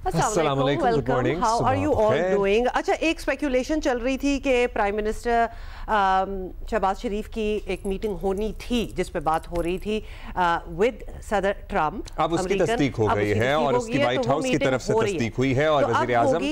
अस्सलामुअलैकुम, good morning, how are you all doing. अच्छा, एक स्पेकुलेशन चल रही थी कि प्राइम मिनिस्टर शहबाज शरीफ की एक मीटिंग होनी थी जिस पे बात हो रही थी विद सदर ट्रम्प। अब उसकी तस्दीक हो गई है और उसकी व्हाइट हाउस की तरफ से तस्दीक हुई है और वज़ीर आज़म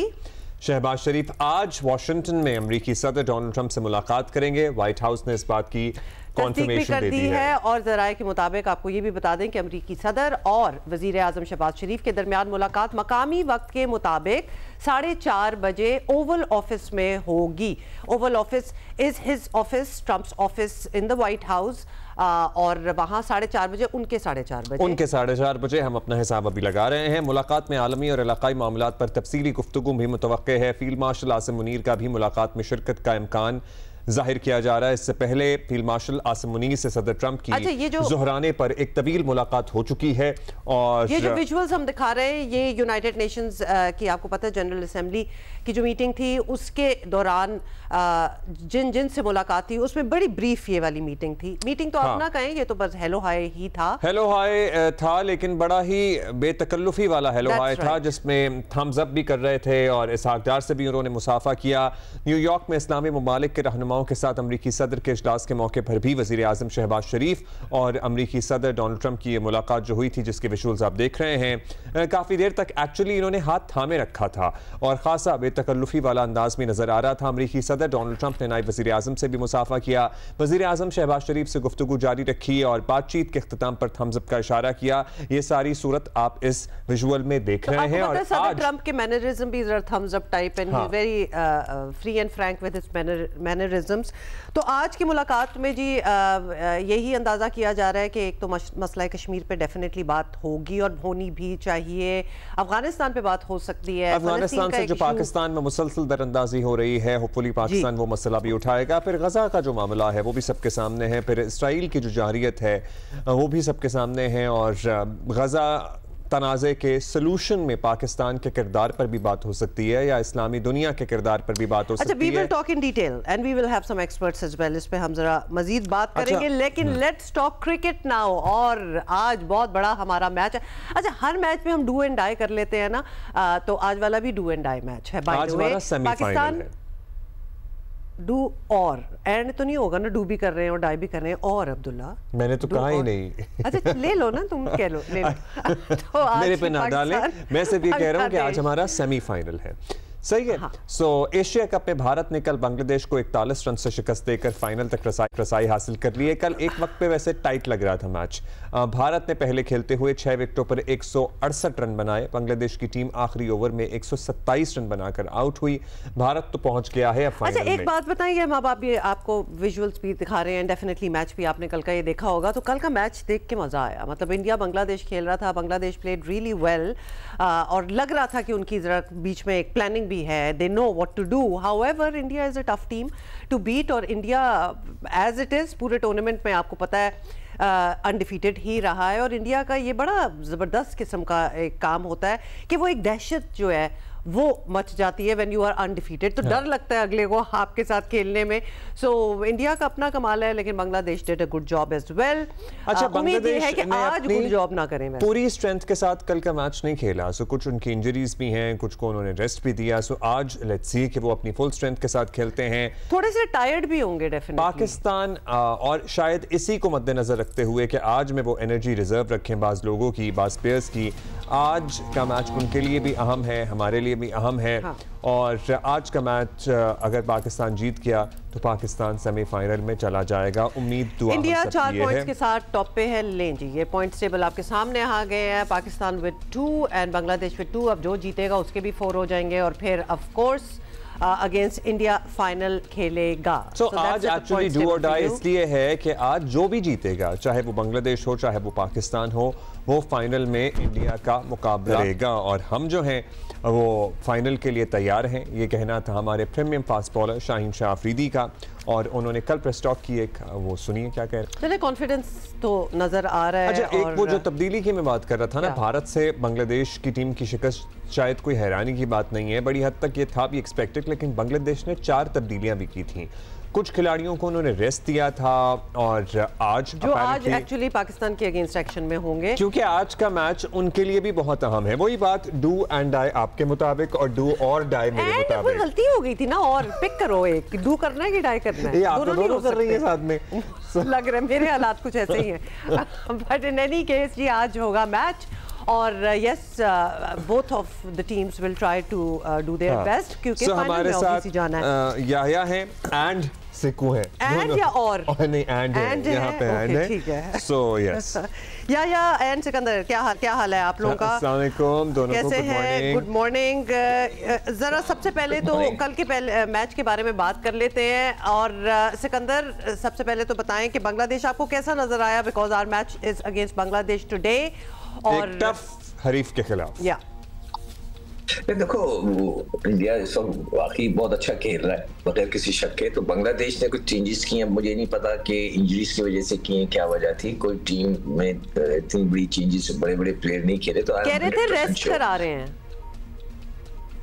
शहबाज शरीफ आज वाशिंगटन में अमेरिकी सदर डोनाल्ड ट्रंप से मुलाकात करेंगे। व्हाइट हाउस ने इस बात की कॉन्फर्मेशन दे दी है और ज़राए के मुताबिक आपको ये भी बता दें कि अमेरिकी सदर और वज़ीर आज़म शहबाज शरीफ के दरमियान मुलाकात मकामी वक्त के मुताबिक 4:30 बजे ओवल ऑफिस में होगी। Oval office is his office, Trump's office in the white house, और वहाँ 4:30 बजे उनके 4:30 बजे हम अपना हिसाब अभी लगा रहे हैं। मुलाकात में आलमी और इलाकाई मामलात पर तफसीली गुफ्तगू भी मुतवक्के है। फील्ड मार्शल आसिम मुनीर का भी मुलाकात में शिरकत का इम्कान जाहिर किया जा रहा है। इससे पहले फील्ड मार्शल आसिम मुनीर से सदर ट्रंप की ज़ोहराने पर एक तवील मुलाकात हो चुकी है। और ये जो विजुअल्स हम दिखा रहे हैं ये यूनाइटेड नेशंस की, आपको पता है, जनरल असेंबली की जो मीटिंग थी उसके दौरान जिन से मुलाकात थी उसमें बड़ी ब्रीफ ये वाली मीटिंग थी। मीटिंग तो आप ना कहें, ये तो बस हेलो हाय ही था। हेलो हाय था, लेकिन बड़ा ही बेतकल्लुफी वाला हेलो हाय था जिसमें थम्स अप भी कर रहे थे और इसहाक डार से भी उन्होंने मुसाफा किया। न्यूयॉर्क में इस्लामी ममालिक के रहनुमाओं के साथ अमरीकी सदर के इजलास के मौके पर भी वज़ीर आज़म शहबाज शरीफ और अमरीकी सदर डोनाल्ड ट्रंप की ये मुलाकात जो हुई थी जिसके विजुअल्स आप देख रहे हैं, काफ़ी देर तक एक्चुअली इन्होंने हाथ थामे रखा था और खासा बेतकल्लुफी वाला अंदाज भी नजर आ रहा था। अमरीकी सदर डोनाल्ड ट्रंप ने नायब वज़ीर आज़म से भी मुसाफा किया। वज़ीर आज़म शहबाज शरीफ से गुफ्तगू जारी रखी और बातचीत के इख्तिताम पर थम्स अप का इशारा किया। ये सारी सूरत आप इस विजुअल में देख रहे हैं। और सदर ट्रंप के मैनरिज्म भी thumbs up type and very free and frank with his mannerism. तो आज की मुलाकात में जी यही अंदाजा किया जा रहा है कि एक तो मसला कश्मीर पे डेफिनेटली बात होगी और होनी भी चाहिए। अफगानिस्तान पे बात हो सकती है, अफगानिस्तान से जो पाकिस्तान में मुसलसल दरअंदाजी हो रही है, होपफुली पाकिस्तान वो मसला भी उठाएगा। फिर गजा का जो मामला है वो भी सबके सामने है, फिर इसराइल की जो जारियत है वो भी सबके सामने है और गजा तनाज़े के सलूशन में पाकिस्तान के किरदार पर भी बात हो सकती है या इस्लामी दुनिया के किरदार पर भी बात हो सकती है। We will talk in detail and we will have some experts as well. इस पे हम जरा मजीद बात करेंगे। लेकिन लेट्स टॉक क्रिकेट नाउ। और आज बहुत बड़ा हमारा मैच है। अच्छा, हर मैच में हम डू एंड डाई कर लेते हैं ना, तो आज वाला भी डू एंड डाई मैच है। Bye the way Pakistan do और एंड तो नहीं होगा ना, डू भी कर रहे हैं और डाई भी कर रहे हैं। और अब्दुल्ला मैंने तो कहा ही नहीं। अच्छा ले लो ना, तुम कह लो, ले लो। तो मेरे पे ना डालें, मैं सिर्फ ये कह रहा हूँ कि आज हमारा सेमीफाइनल है। सही है। सो एशिया कप में भारत ने कल बांग्लादेश को 41 रन से शिकस्त देकर फाइनल तक रसाई हासिल कर ली है। कल एक वक्त पे वैसे टाइट लग रहा था मैच। भारत ने पहले खेलते हुए 6 विकेटों पर 168 रन बनाए। बांग्लादेश की टीम आखिरी ओवर में 127 रन बनाकर आउट हुई। भारत तो पहुंच गया है अब फाइनल में। एक बात बताइए, हम अब ये आपको विजुअल्स भी दिखा रहे हैं, डेफिनेटली मैच भी आपने कल का ये देखा होगा। तो कल का मैच देख के मजा आया। मतलब इंडिया बांग्लादेश खेल रहा था, बांग्लादेश प्लेड रियली वेल और लग रहा था कि उनकी जरा बीच में एक प्लानिंग भी है, they know what to do. However, India is a tough team to beat और India as it is पूरे टूर्नामेंट में आपको पता है अनडिफीटेड ही रहा है। और इंडिया का ये बड़ा ज़बरदस्त किस्म का एक काम होता है कि वो एक दहशत जो है वो मच जाती है व्हेन यू आर अनडिफीटेड। तो डर लगता है अगले को आपके साथ खेलने में। सो इंडिया का अपना कमाल है, लेकिन Bangladesh did a good job as well. अच्छा, बांग्लादेश है कि आज गुड जॉब ना करें, पूरी स्ट्रेंथ के साथ कल का मैच नहीं खेला। सो कुछ उनकी इंजरीज भी हैं, कुछ को उन्होंने रेस्ट भी दिया। सो आज लेट्स सी कि वो अपनी फुल स्ट्रेंथ के साथ खेलते हैं। थोड़े से टायर्ड भी होंगे डेफिनेटली पाकिस्तान, और शायद इसी को मद्देनजर रखते हुए कि आज में वो एनर्जी रिजर्व रखें बाज लोगों की, बाज प्लेयर्स की। आज का मैच उनके लिए भी अहम है, हमारे लिए भी अहम है। और आज का मैच अगर पाकिस्तान जीत गया तो पाकिस्तान सेमीफाइनल में चला जाएगा। उम्मीद दुआ इंडिया 4 पॉइंट्स के साथ टॉप पे है। लें जी, ये पॉइंट्स टेबल आपके सामने आ गए हैं। Pakistan with 2 and Bangladesh with 2। अब जो जीतेगा उसके भी 4 हो जाएंगे और फिर of course against India final खेलेगा। आज एक्चुअली डू और डाई इसलिए है कि आज जो भी जीतेगा, चाहे वो बांग्लादेश हो चाहे वो पाकिस्तान हो, वो फाइनल में इंडिया का मुकाबला करेगा। और हम जो हैं वो फाइनल के लिए तैयार हैं। ये कहना था हमारे premium fast bowler Shaheen Shah Afridi का और उन्होंने कल प्रेस टॉक की। एक वो सुनिए क्या कह रहे हैं। चलिए, कॉन्फिडेंस तो नजर आ रहा है। अच्छा, एक वो जो तब्दीली की मैं बात कर रहा था ना, भारत से बांग्लादेश की टीम की शिकस्त शायद कोई हैरानी की बात नहीं है, बड़ी हद तक ये था भी एक्सपेक्टेड। लेकिन बांग्लादेश ने 4 तब्दीलियां भी की थी। कुछ खिलाड़ियों को उन्होंने रेस्ट दिया था और आज जो आज एक्चुअली पाकिस्तान के अगेंस्ट एक्शन में होंगे, क्योंकि आज का मैच उनके लिए भी बहुत अहम है। वही बात डू एंड डाई आपके मुताबिक और डू और डाई मेरे मुताबिक। गलती हो गई थी ना, और पिक करो एक, डू करना है कि डाई करना है। आप दोनों कर रही है साथ में लग रहा है मेरे हालात कुछ ऐसे ही हैं। बट इन एनी केस जी आज होगा मैच और yes both of the teams will try to do their best, क्योंकि फाइनल में ऑब्वियसली जाना है। याया है एंड सिक्कू है, एंड या और नहीं एंड यहाँ पे एंड है, ठीक है। सो यस या एंड सिकंदर, क्या हाल है आप लोगों का? अस्सलाम वालेकुम दोनों को, कैसे हैं? Good morning. जरा सबसे पहले तो कल के पहले मैच के बारे में बात कर लेते हैं और सिकंदर सबसे पहले तो बताएं कि बांग्लादेश आपको कैसा नजर आया, because our match is against Bangladesh today और एक टफ हरीफ के खिलाफ। या देखो इंडिया इस वक्त वाकई बहुत अच्छा खेल रहा है बगैर किसी शक के। तो बांग्लादेश ने कुछ चेंजेस किए हैं, मुझे नहीं पता कि इंजरीज की वजह से किए, क्या वजह थी। कोई टीम में इतनी बड़ी चेंजेस, बड़े बड़े प्लेयर नहीं खेले। तो कह रहे थे रेस्ट करा रहे हैं,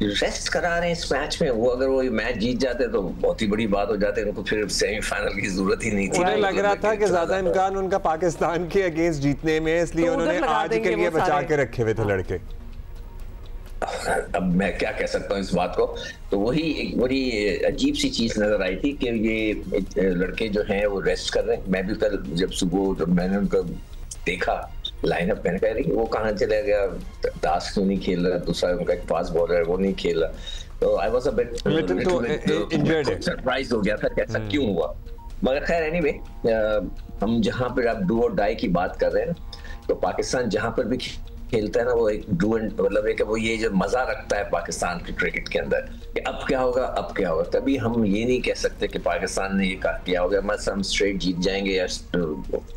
रेस्ट करा रहे हैं इस मैच में। वो अगर वो मैच जीत जाते तो बहुत ही बड़ी बात हो जाती है, उनको फिर सेमीफाइनल की जरूरत ही नहीं थी। उन्हें लग रहा था कि ज्यादा इम्कान उनका पाकिस्तान के अगेंस्ट जीतने में, इसलिए उन्होंने आज के लिए बचा के रखे हुए थे लड़के। अब मैं क्या कह सकता हूँ इस बात को। तो वही एक बड़ी अजीब सी चीज नजर आई थी कि ये लड़के जो हैं वो रेस्ट कर रहे हैं। मैं भी कल जब सुबह जब मैंने उनका देखा लाइनअप, मैंने कहा रही वो कहाँ चला गया, दास क्यों नहीं खेल रहा, दूसरा उनका एक फास्ट बॉलर है वो नहीं खेल रहा। तो I was a bit surprise हो गया था कैसा क्यों हुआ। मगर खैर एनीवे, हम जहाँ पर आप डू और डाई की बात कर रहे हैं, तो पाकिस्तान जहाँ पर भी खेलता है ना, वो एक डू एंड मतलब है कि वो ये जो मजा रखता है पाकिस्तान की क्रिकेट के अंदर कि अब क्या होगा, अब क्या होगा। तभी हम ये नहीं कह सकते कि पाकिस्तान ने ये किया होगा बस हम स्ट्रेट जीत जाएंगे, या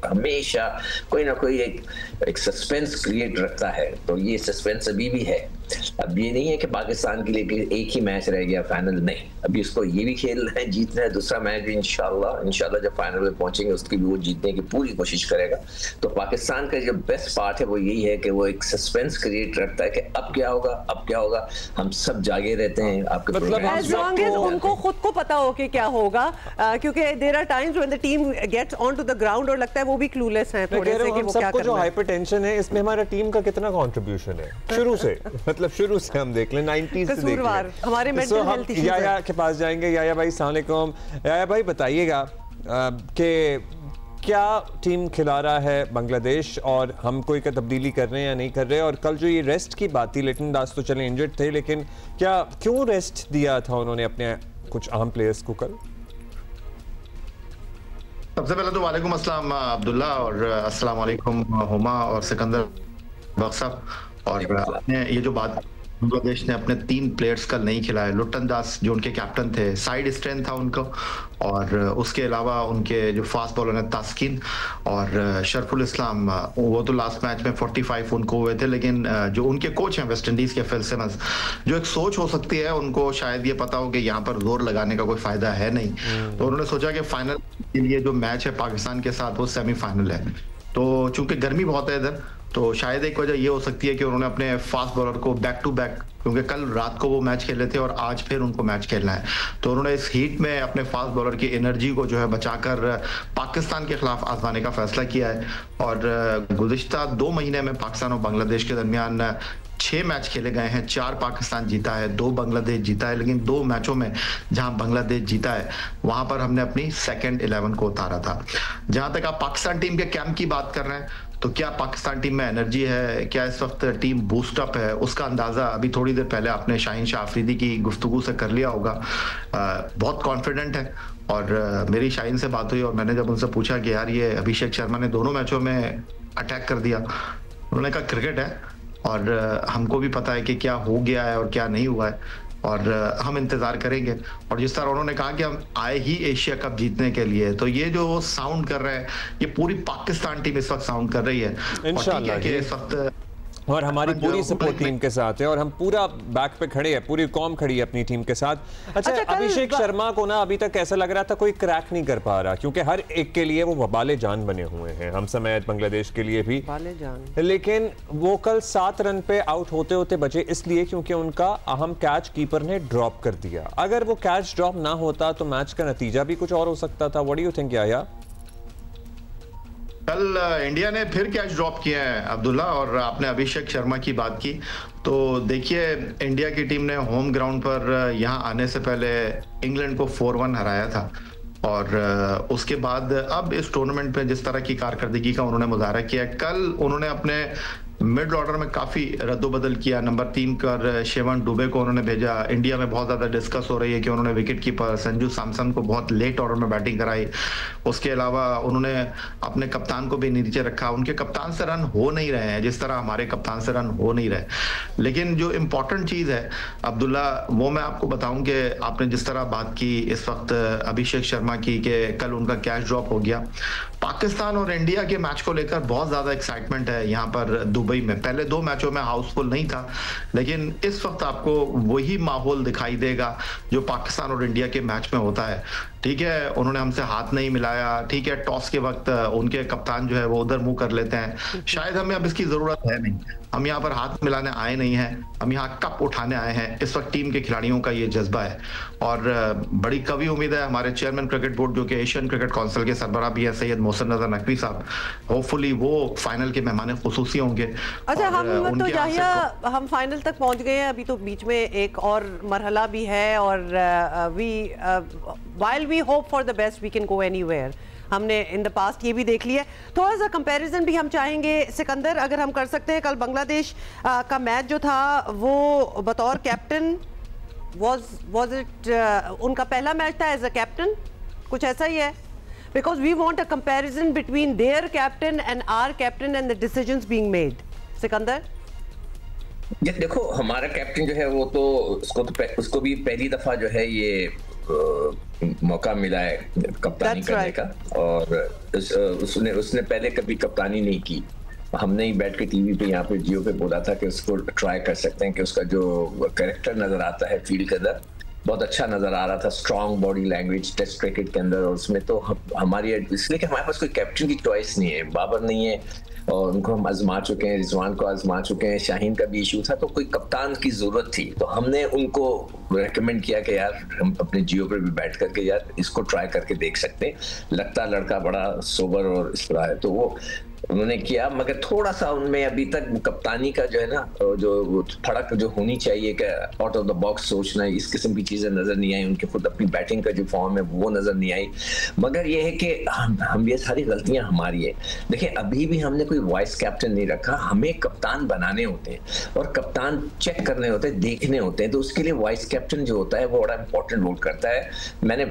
हमेशा कोई ना कोई एक सस्पेंस क्रिएट रखता है। तो ये सस्पेंस अभी भी है। अब ये नहीं है कि पाकिस्तान के लिए एक ही मैच रह गया फाइनल, नहीं, अभी उसको ये भी खेलना है, जीतना है। दूसरा मैच भी इंशाल्लाह जब फाइनल में पहुंचेंगे उसकी भी वो जीतने की पूरी कोशिश करेगा। तो पाकिस्तान का जो बेस्ट पार्ट है वो यही है कि वो एक सस्पेंस क्रिएट रखता है कि अब क्या होगा, अब क्या होगा। हम सब जागे रहते हैं आपके मतलब उनको खुद को पता हो कि क्या होगा, क्योंकि there are times when the team gets on to the ground और लगता है वो भी क्लूलेस हैं थोड़े से कि वो क्या कर रहे हैं। जो हाइपरटेंशन है इसमें हमारा टीम का कितना कंट्रीब्यूशन है शुरू से, मतलब शुरू से हम देख लें 90s से देख लें हमारे मेंटल हेल्थ इश्यूज। याया के पास जाएंगे। याया भाई अस्सलाम वालेकुम। याया भाई बताइएगा कि क्या टीम खिला रहा है बांग्लादेश और हम कोई का तब्दीली कर रहे हैं या नहीं कर रहे, और कल जो ये रेस्ट की बात थी, लिटन दास तो चले इंजर्ड थे, लेकिन क्या क्यों रेस्ट दिया था उन्होंने अपने कुछ अहम प्लेयर्स को कल? सबसे पहले तो वालेकुम अस्सलाम अब्दुल्ला और अस्सलाम वालेकुम हुमा और सिकंदर बख्शा। और आपने ये जो बात, बांग्लादेश ने अपने 3 प्लेयर्स कल नहीं खिलाए। लुटन दास जो उनके कैप्टन थे, साइड स्ट्रेंथ था उनको, और उसके अलावा उनके जो फास्ट बॉलर हैं तास्किन और शरफुल इस्लाम, वो तो लास्ट मैच में 45 उनको हुए थे। लेकिन जो उनके कोच हैं वेस्ट इंडीज के फिल सिमंस, जो एक सोच हो सकती है उनको शायद ये पता हो कि यहाँ पर जोर लगाने का कोई फायदा है नहीं, तो उन्होंने सोचा कि फाइनल के लिए जो मैच है पाकिस्तान के साथ वो सेमीफाइनल है। तो चूंकि गर्मी बहुत है इधर, तो शायद एक वजह ये हो सकती है कि उन्होंने अपने फास्ट बॉलर को बैक टू बैक, क्योंकि कल रात को वो मैच खेले थे और आज फिर उनको मैच खेलना है, तो उन्होंने इस हीट में अपने फास्ट बॉलर की एनर्जी को जो है बचाकर पाकिस्तान के खिलाफ आजमाने का फैसला किया है। और गुज़िश्ता 2 महीने में पाकिस्तान और बांग्लादेश के दरमियान 6 मैच खेले गए हैं। 4 पाकिस्तान जीता है, 2 बांग्लादेश जीता है, लेकिन 2 मैचों में जहां बांग्लादेश जीता है वहां पर हमने अपनी सेकंड 11 को उतारा था। जहां तक आप पाकिस्तान टीम के कैंप की बात कर रहे हैं, तो क्या पाकिस्तान टीम में एनर्जी है, क्या इस वक्त टीम बूस्ट अप है, उसका अंदाजा अभी थोड़ी देर पहले आपने शाहीन शाह अफरीदी की गुफ्तगू से कर लिया होगा। बहुत कॉन्फिडेंट है। और मेरी शाहीन से बात हुई और मैंने जब उनसे पूछा कि यार ये अभिषेक शर्मा ने 2 मैचों में अटैक कर दिया, उन्होंने कहा क्रिकेट है और हमको भी पता है कि क्या हो गया है और क्या नहीं हुआ है, और हम इंतजार करेंगे। और जिस तरह उन्होंने कहा कि हम आए ही एशिया कप जीतने के लिए, तो ये जो साउंड कर रहे हैं ये पूरी पाकिस्तान टीम इस वक्त साउंड कर रही है। इंशाल्लाह कि इस वक्त और हमारी पूरी सपोर्ट टीम के साथ है और हम पूरा बैक पे खड़े हैं, पूरी कौम खड़ी है अपनी टीम के साथ। अच्छा, अभिषेक शर्मा को ना अभी तक ऐसा लग रहा था कोई क्रैक नहीं कर पा रहा, क्योंकि हर एक के लिए वो वबाले जान बने हुए हैं, हम समेत बांग्लादेश के लिए भी। लेकिन वो कल 7 रन पे आउट होते होते बचे इसलिए क्योंकि उनका अहम कैच कीपर ने ड्रॉप कर दिया। अगर वो कैच ड्रॉप ना होता तो मैच का नतीजा भी कुछ और हो सकता था। व्हाट डू यू थिंक याया? कल इंडिया ने फिर कैच ड्रॉप किया है अब्दुल्ला, और आपने अभिषेक शर्मा की बात की तो देखिए इंडिया की टीम ने होम ग्राउंड पर यहाँ आने से पहले इंग्लैंड को 4-1 हराया था, और उसके बाद अब इस टूर्नामेंट में जिस तरह की कारकर्दगी का उन्होंने मुजाहरा किया, कल उन्होंने अपने मिड ऑर्डर में काफी रद्दोबदल किया। नंबर 3 कर शिवम दुबे को उन्होंने भेजा। इंडिया में बहुत ज्यादा डिस्कस हो रही है कि उन्होंने विकेट कीपर संजू सैमसन को बहुत लेट ऑर्डर में बैटिंग कराई। उसके अलावा उन्होंने अपने कप्तान को भी नीचे रखा। उनके कप्तान से रन हो नहीं रहे हैं जिस तरह हमारे कप्तान से रन हो नहीं रहे। लेकिन जो इम्पोर्टेंट चीज है अब्दुल्ला, वो मैं आपको बताऊं कि आपने जिस तरह बात की इस वक्त अभिषेक शर्मा की कि कल उनका कैच ड्रॉप हो गया। पाकिस्तान और इंडिया के मैच को लेकर बहुत ज्यादा एक्साइटमेंट है यहाँ पर दुबई में। पहले 2 मैचों में हाउसफुल नहीं था, लेकिन इस वक्त आपको वही माहौल दिखाई देगा जो पाकिस्तान और इंडिया के मैच में होता है। ठीक है, उन्होंने हमसे हाथ नहीं मिलाया, ठीक है, टॉस के वक्त उनके कप्तान जो है वो उधर मुंह कर लेते हैं। शायद हमें अब इसकी जरूरत है नहीं, हम यहाँ पर हाथ मिलाने आए नहीं हैं, हम यहाँ कप उठाने आए हैं। इस वक्त टीम के खिलाड़ियों का ये जज्बा है, और बड़ी कवि उम्मीद है हमारे चेयरमैन क्रिकेट बोर्ड जो कि एशियन क्रिकेट काउंसिल के सरबराह भी है सैयद मोहसिन नजर नकवी साहब, होपफुली वो फाइनल के मेहमान खुसूसी होंगे। अच्छा, हम तो याहिया हम फाइनल तक पहुंच गए हैं, अभी तो बीच में एक और मरहला भी है, और while we hope for the best we can go anywhere। हमने इन द पास्ट ये भी देख लिया। थोड़ा सा कंपैरिजन भी हम चाहेंगे सिकंदर, अगर हम कर सकते हैं। कल बांग्लादेश का मैच जो था वो बतौर कैप्टन was it उनका पहला मैच था एज अ कैप्टन, कुछ ऐसा ही है, because we want a comparison between their captain and our captain and the decisions being made. Sikandar, देखो हमारा कैप्टन जो है वो तो उसको भी पहली दफा जो है ये मौका मिला है कप्तानी करने का, और उसने पहले कभी कप्तानी नहीं की। हमने ही बैठ के टीवी पे यहाँ पे जियो पे बोला था कि उसको ट्राई कर सकते हैं, कि उसका जो कैरेक्टर नजर आता है फील्ड के अंदर बहुत अच्छा नजर आ रहा था, strong body language test cricket के अंदर। और उसमें तो हमारी इसलिए कि हमारे पास कोई कैप्टन की चॉइस नहीं है, बाबर नहीं है और उनको हम आजमा चुके हैं, रिजवान को आजमा चुके हैं, शाहीन का भी इशू था, तो कोई कप्तान की जरूरत थी। तो हमने उनको रेकमेंड किया कि यार हम अपने जियो पर भी बैठ करके यार इसको ट्राई करके देख सकते हैं, लगता लड़का बड़ा सोबर और इस तरह है, तो वो उन्होंने किया। मगर थोड़ा सा उनमें अभी तक कप्तानी का जो है ना, जो फड़क जो होनी चाहिए कि आउट ऑफ द बॉक्स सोचना, इस किस्म की चीजें नजर नहीं आई उनके। खुद अपनी बैटिंग का जो फॉर्म है वो नजर नहीं आई। मगर ये है कि हम ये सारी गलतियां हमारी है। देखिए अभी भी हमने कोई वाइस कैप्टन नहीं रखा, हमें कप्तान बनाने होते हैं और कप्तान चेक करने होते हैं, देखने होते हैं, तो उसके लिए वाइस कैप्टन जो होता है वो बड़ा इंपॉर्टेंट रोल करता है। मैंने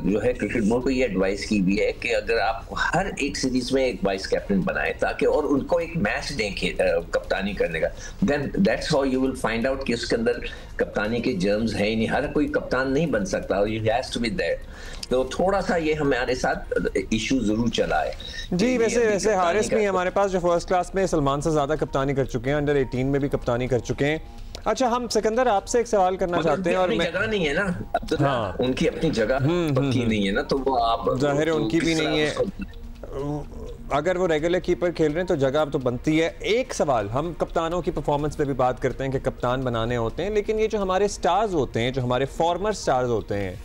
जो है क्रिकेट बोर्ड को ये एडवाइस की भी है कि अगर आप हर एक सीरीज में एक वाइस कैप्टन बनाए ताकि और उनको एक मैच दें कप्तानी करने का, then that's how you will find out कि उसके अंदर कप्तानी के जर्म्स है ही नहीं। हर कोई कप्तान नहीं बन सकता, you has to be there. तो थोड़ा सा ये हमारे साथ इशू जरूर चला है जी। वैसे हारिस भी हमारे पास जो फर्स्ट क्लास में सलमान से ज्यादा कप्तानी कर चुके हैं, अंडर 18 में भी कप्तानी कर चुके हैं। अच्छा, हम सिकंदर आपसे एक सवाल करना चाहते हैं, और जगह नहीं है ना अब तो, हाँ। उनकी अपनी जगह पक्की नहीं है ना, तो वो आप जाहिर है उनकी भी नहीं है। अगर वो रेगुलर कीपर खेल रहे हैं तो जगह तो बनती है। एक सवाल, हम कप्तानों की परफॉर्मेंस पे भी बात करते हैं कि कप्तान बनाने होते हैं, लेकिन ये जो हमारे स्टार्स होते हैं, जो हमारे फॉर्मर स्टार्स होते हैं,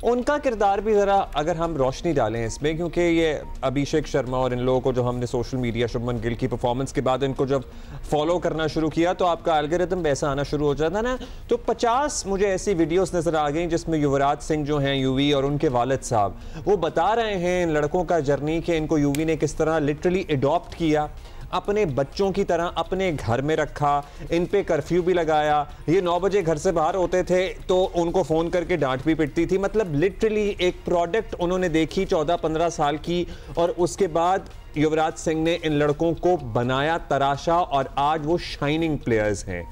उनका किरदार भी ज़रा अगर हम रोशनी डालें इसमें, क्योंकि ये अभिषेक शर्मा और इन लोगों को जो हमने सोशल मीडिया शुभमन गिल की परफॉर्मेंस के बाद इनको जब फॉलो करना शुरू किया तो आपका एल्गोरिथम वैसा आना शुरू हो जाता ना, तो 50 मुझे ऐसी वीडियोस नज़र आ गई जिसमें युवराज सिंह जो हैं यूवी और उनके वालिद साहब वो बता रहे हैं इन लड़कों का जर्नी कि इनको यूवी ने किस तरह लिटरली अडॉप्ट किया, अपने बच्चों की तरह अपने घर में रखा, इन पे कर्फ्यू भी लगाया। ये 9 बजे घर से बाहर होते थे तो उनको फ़ोन करके डांट भी पिटती थी। मतलब लिटरली एक प्रोडक्ट उन्होंने देखी 14-15 साल की, और उसके बाद युवराज सिंह ने इन लड़कों को बनाया, तराशा, और आज वो शाइनिंग प्लेयर्स हैं।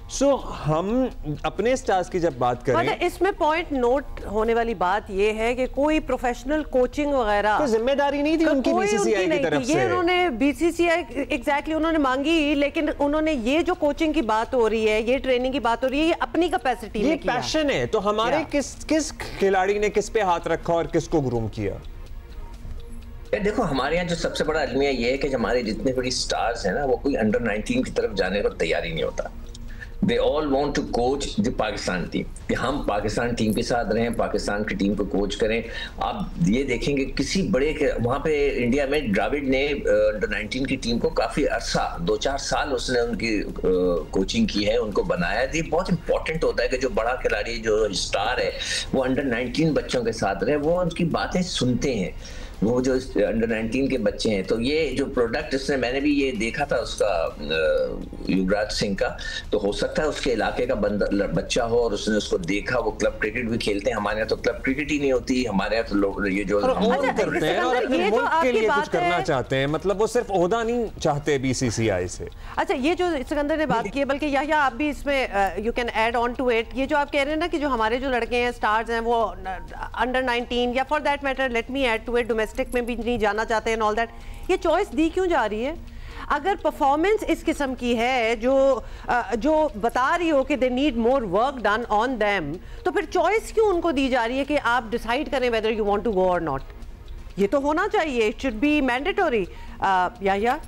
सो हम अपने स्टार्स की जब बात करें, इसमें पॉइंट नोट होने वाली बात यह है कि कोई प्रोफेशनल कोचिंग वगैरह कोई जिम्मेदारी नहीं थी उनकी बीसीसीआई की तरफ से। ये उन्होंने बीसीसीआई एग्जैक्टली उन्होंने मांगी, लेकिन उन्होंने ये जो कोचिंग की बात हो रही है, ये ट्रेनिंग की बात हो रही है, ये अपनी कैपेसिटी में किया। पैशन है। तो हमारे किस खिलाड़ी ने किस पे हाथ रखा और किसको ग्रूम किया? देखो, हमारे यहाँ जो सबसे बड़ा अलमिया ये है कि हमारे जितने बड़ी स्टार्स हैं ना, वो कोई अंडर 19 की तरफ जाने पर तैयार ही नहीं होता। They all want to coach the Pakistan team, कि हम पाकिस्तान टीम के साथ रहें, पाकिस्तान की टीम को कोच करें। आप ये देखेंगे किसी बड़े के वहाँ पे इंडिया में द्रविड़ ने अंडर 19 की टीम को काफी अरसा 2-4 साल उसने उनकी कोचिंग की है, उनको बनाया है। ये बहुत इंपॉर्टेंट होता है कि जो बड़ा खिलाड़ी, जो स्टार है, वो अंडर 19 बच्चों के साथ रहे, वो उनकी बातें सुनते हैं, वो जो अंडर 19 के बच्चे हैं। तो ये जो प्रोडक्ट इसने, मैंने भी ये देखा था उसका, युवराज सिंह का, तो हो सकता है उसके इलाके का बच्चा हो और उसने उसको देखा। वो क्लब क्रिकेट भी खेलते हैं, हमारे यहाँ तो क्लब क्रिकेट ही नहीं होती। हमारे यहाँ तो लोग ये जो करते हैं और अपने मुल्क के लिए कुछ करना चाहते हैं, मतलब वो सिर्फ ओहदा नहीं चाहते बीसीसीआई से। अच्छा, ये जो सिकंदर ने बात की है, बल्कि या आप भी इसमें you can add on to it, ये जो आप कह रहे हैं ना कि जो हमारे जो लड़के हैं, स्टार्स हैं, वो अंडर 19 या for that matter let me add to it domestic में भी नहीं जाना चाहते हैं, ऑल दैट, ये चॉइस दी क्यों जा रही है? अगर परफॉर्मेंस इस किस्म की है जो बता रही हो कि they need more work done on them, तो फिर चॉइस क्यों उनको दी जा रही है कि आप डिसाइड करें whether you want to go और नॉट? ये तो होना चाहिए, इट शुड बी मैंडेटरी। या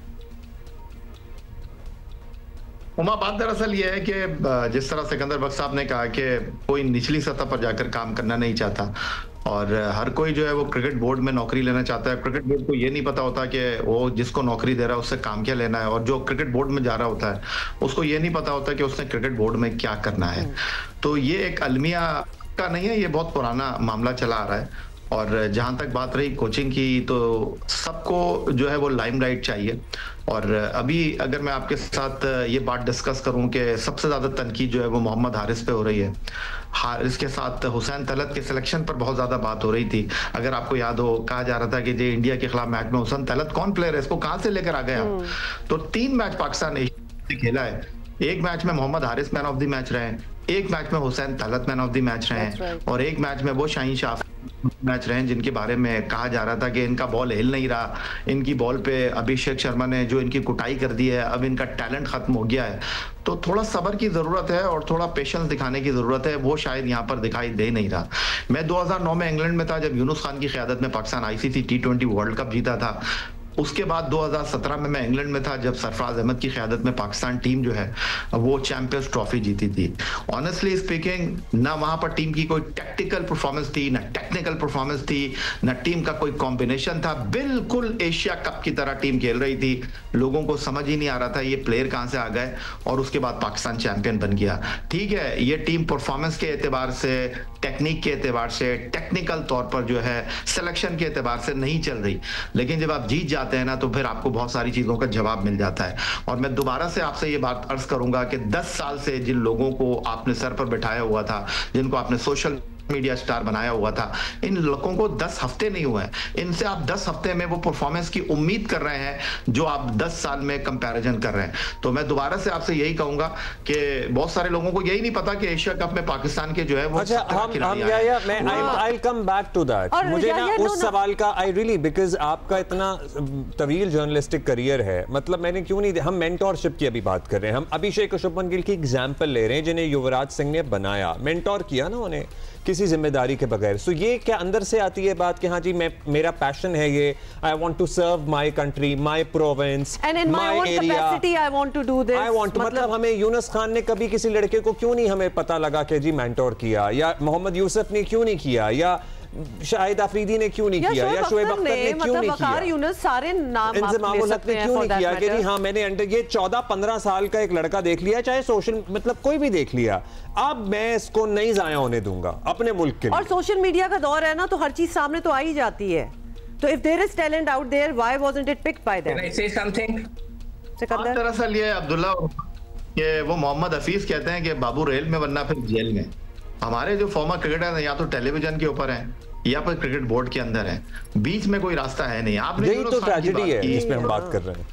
उमा, बात दरअसल ये है कि जिस तरह सिकंदर बख्श साहब ने कहा कि कोई निचली सतह पर जाकर काम करना नहीं चाहता और हर कोई जो है वो क्रिकेट बोर्ड में नौकरी लेना चाहता है। क्रिकेट बोर्ड को ये नहीं पता होता कि वो जिसको नौकरी दे रहा है उससे काम क्या लेना है, और जो क्रिकेट बोर्ड में जा रहा होता है उसको ये नहीं पता होता कि उसने क्रिकेट बोर्ड में क्या करना है। तो ये एक अलमिया का नहीं है, ये बहुत पुराना मामला चला आ रहा है। और जहां तक बात रही कोचिंग की, तो सबको जो है वो लाइमलाइट चाहिए। और अभी अगर मैं आपके साथ ये बात डिस्कस करूं कि सबसे ज्यादा तनकीद जो है वो मोहम्मद हारिस पे हो रही है। हारिस के साथ हुसैन तलत के सिलेक्शन पर बहुत ज्यादा बात हो रही थी। अगर आपको याद हो, कहा जा रहा था कि जे इंडिया के खिलाफ मैच में हुसैन तलत कौन प्लेयर है, इसको कहां से लेकर आ गए आप? तो 3 मैच पाकिस्तान ने खेला है। एक मैच में Mohammad Haris man of the match रहे, एक मैच में Hussain Talat man of the match रहे, और एक मैच में वो शाहीन शाह मैच रहे जिनके बारे में कहा जा रहा था कि इनका बॉल हिल नहीं रहा, इनकी बॉल पे अभिषेक शर्मा ने जो इनकी कुटाई कर दी है, अब इनका टैलेंट खत्म हो गया है। तो थोड़ा सब्र की जरूरत है और थोड़ा पेशेंस दिखाने की जरूरत है, वो शायद यहाँ पर दिखाई दे नहीं रहा। मैं 2009 में इंग्लैंड में था जब यूनुस खान की क़यादत में Pakistan ICC T20 world cup जीता था। उसके बाद 2017 में मैं इंग्लैंड में था जब सरफराज अहमद की क़यादत में पाकिस्तान टीम जो है वो चैंपियंस ट्रॉफी जीती थी। ऑनेस्टली स्पीकिंग, ना वहां पर टीम की कोई टैक्टिकल परफॉर्मेंस थी, ना टेक्निकल परफॉर्मेंस थी, ना टीम का कोई कॉम्बिनेशन था। बिल्कुल एशिया कप की तरह टीम खेल रही थी। लोगों को समझ ही नहीं आ रहा था ये प्लेयर कहां से आ गए, और उसके बाद पाकिस्तान चैंपियन बन गया। ठीक है, ये टीम परफॉर्मेंस के एतबार से, टेक्निक के एतबार से, टेक्निकल तौर पर जो है सिलेक्शन के एतबार से नहीं चल रही, लेकिन जब आप जीत जाते हैं ना तो फिर आपको बहुत सारी चीजों का जवाब मिल जाता है। और मैं दोबारा से आपसे ये बात अर्ज करूंगा कि 10 साल से जिन लोगों को आपने सर पर बिठाया हुआ था, जिनको आपने सोशल मीडिया स्टार बनाया हुआ था, इन लोगों को 10 हफ्ते नहीं हुए हैं। इनसे आप 10 हफ्ते में वो परफॉर्मेंस की उम्मीद कर रहे हैं जो आप 10 साल में कंपैरिजन कर रहे हैं। तो मैं दोबारा से आपसे यही कहूंगा कि बहुत सारे लोगों को यही नहीं पता कि एशिया कप में पाकिस्तान के जो है वो I'll come back to that। मुझे ना उस सवाल का बिकॉज आपका इतना तवील जर्नलिस्टिक करियर है, मतलब मैंने क्यों नहीं, हम मेंटोरशिप की अभी बात कर रहे हैं, हम अभिषेक और शुभमन गिल की एग्जाम्पल ले रहे हैं जिन्हें युवराज सिंह ने बनाया, मेंटोर किया ना उन्हें किसी जिम्मेदारी के बगैर। सो ये क्या अंदर से आती है बात कि हाँ जी मेरा पैशन है ये, I want to serve my country, my province, my area, I want to do this. मतलब हमें यूनुस खान ने कभी किसी लड़के को क्यों नहीं हमें पता लगा कि जी मेंटोर किया, या मोहम्मद यूसुफ ने क्यों नहीं किया, या शाहिद अफरीदी ने क्यों नहीं किया, या शोएब अख्तर ने क्यों नहीं किया, यूनुस सारे नाम आप ले सकते हैं, क्यों नहीं किया कि जी हाँ मैंने ये 14-15 साल का एक लड़का देख लिया, चाहे सोशल मतलब कोई भी देख लिया, अब मैं इसको नहीं जाया होने दूंगा अपने मुल्क के लिए। और सोशल मीडिया का दौर है ना, तो हर चीज सामने तो आ ही जाती है। तो if there is talent out there, why wasn't it picked by them? Can I say something? Sikandar, दरअसल ये अब्दुल्ला ये वो मोहम्मद हफीज कहते हैं कि बाबू रेल में वरना फिर जेल में। हमारे जो फॉर्मर क्रिकेटर हैं या तो टेलीविजन के ऊपर हैं या फिर क्रिकेट बोर्ड के अंदर है, बीच में कोई रास्ता है नहीं। आपने यही तो ट्रेजेडी है जिस पे हम बात कर रहे हैं।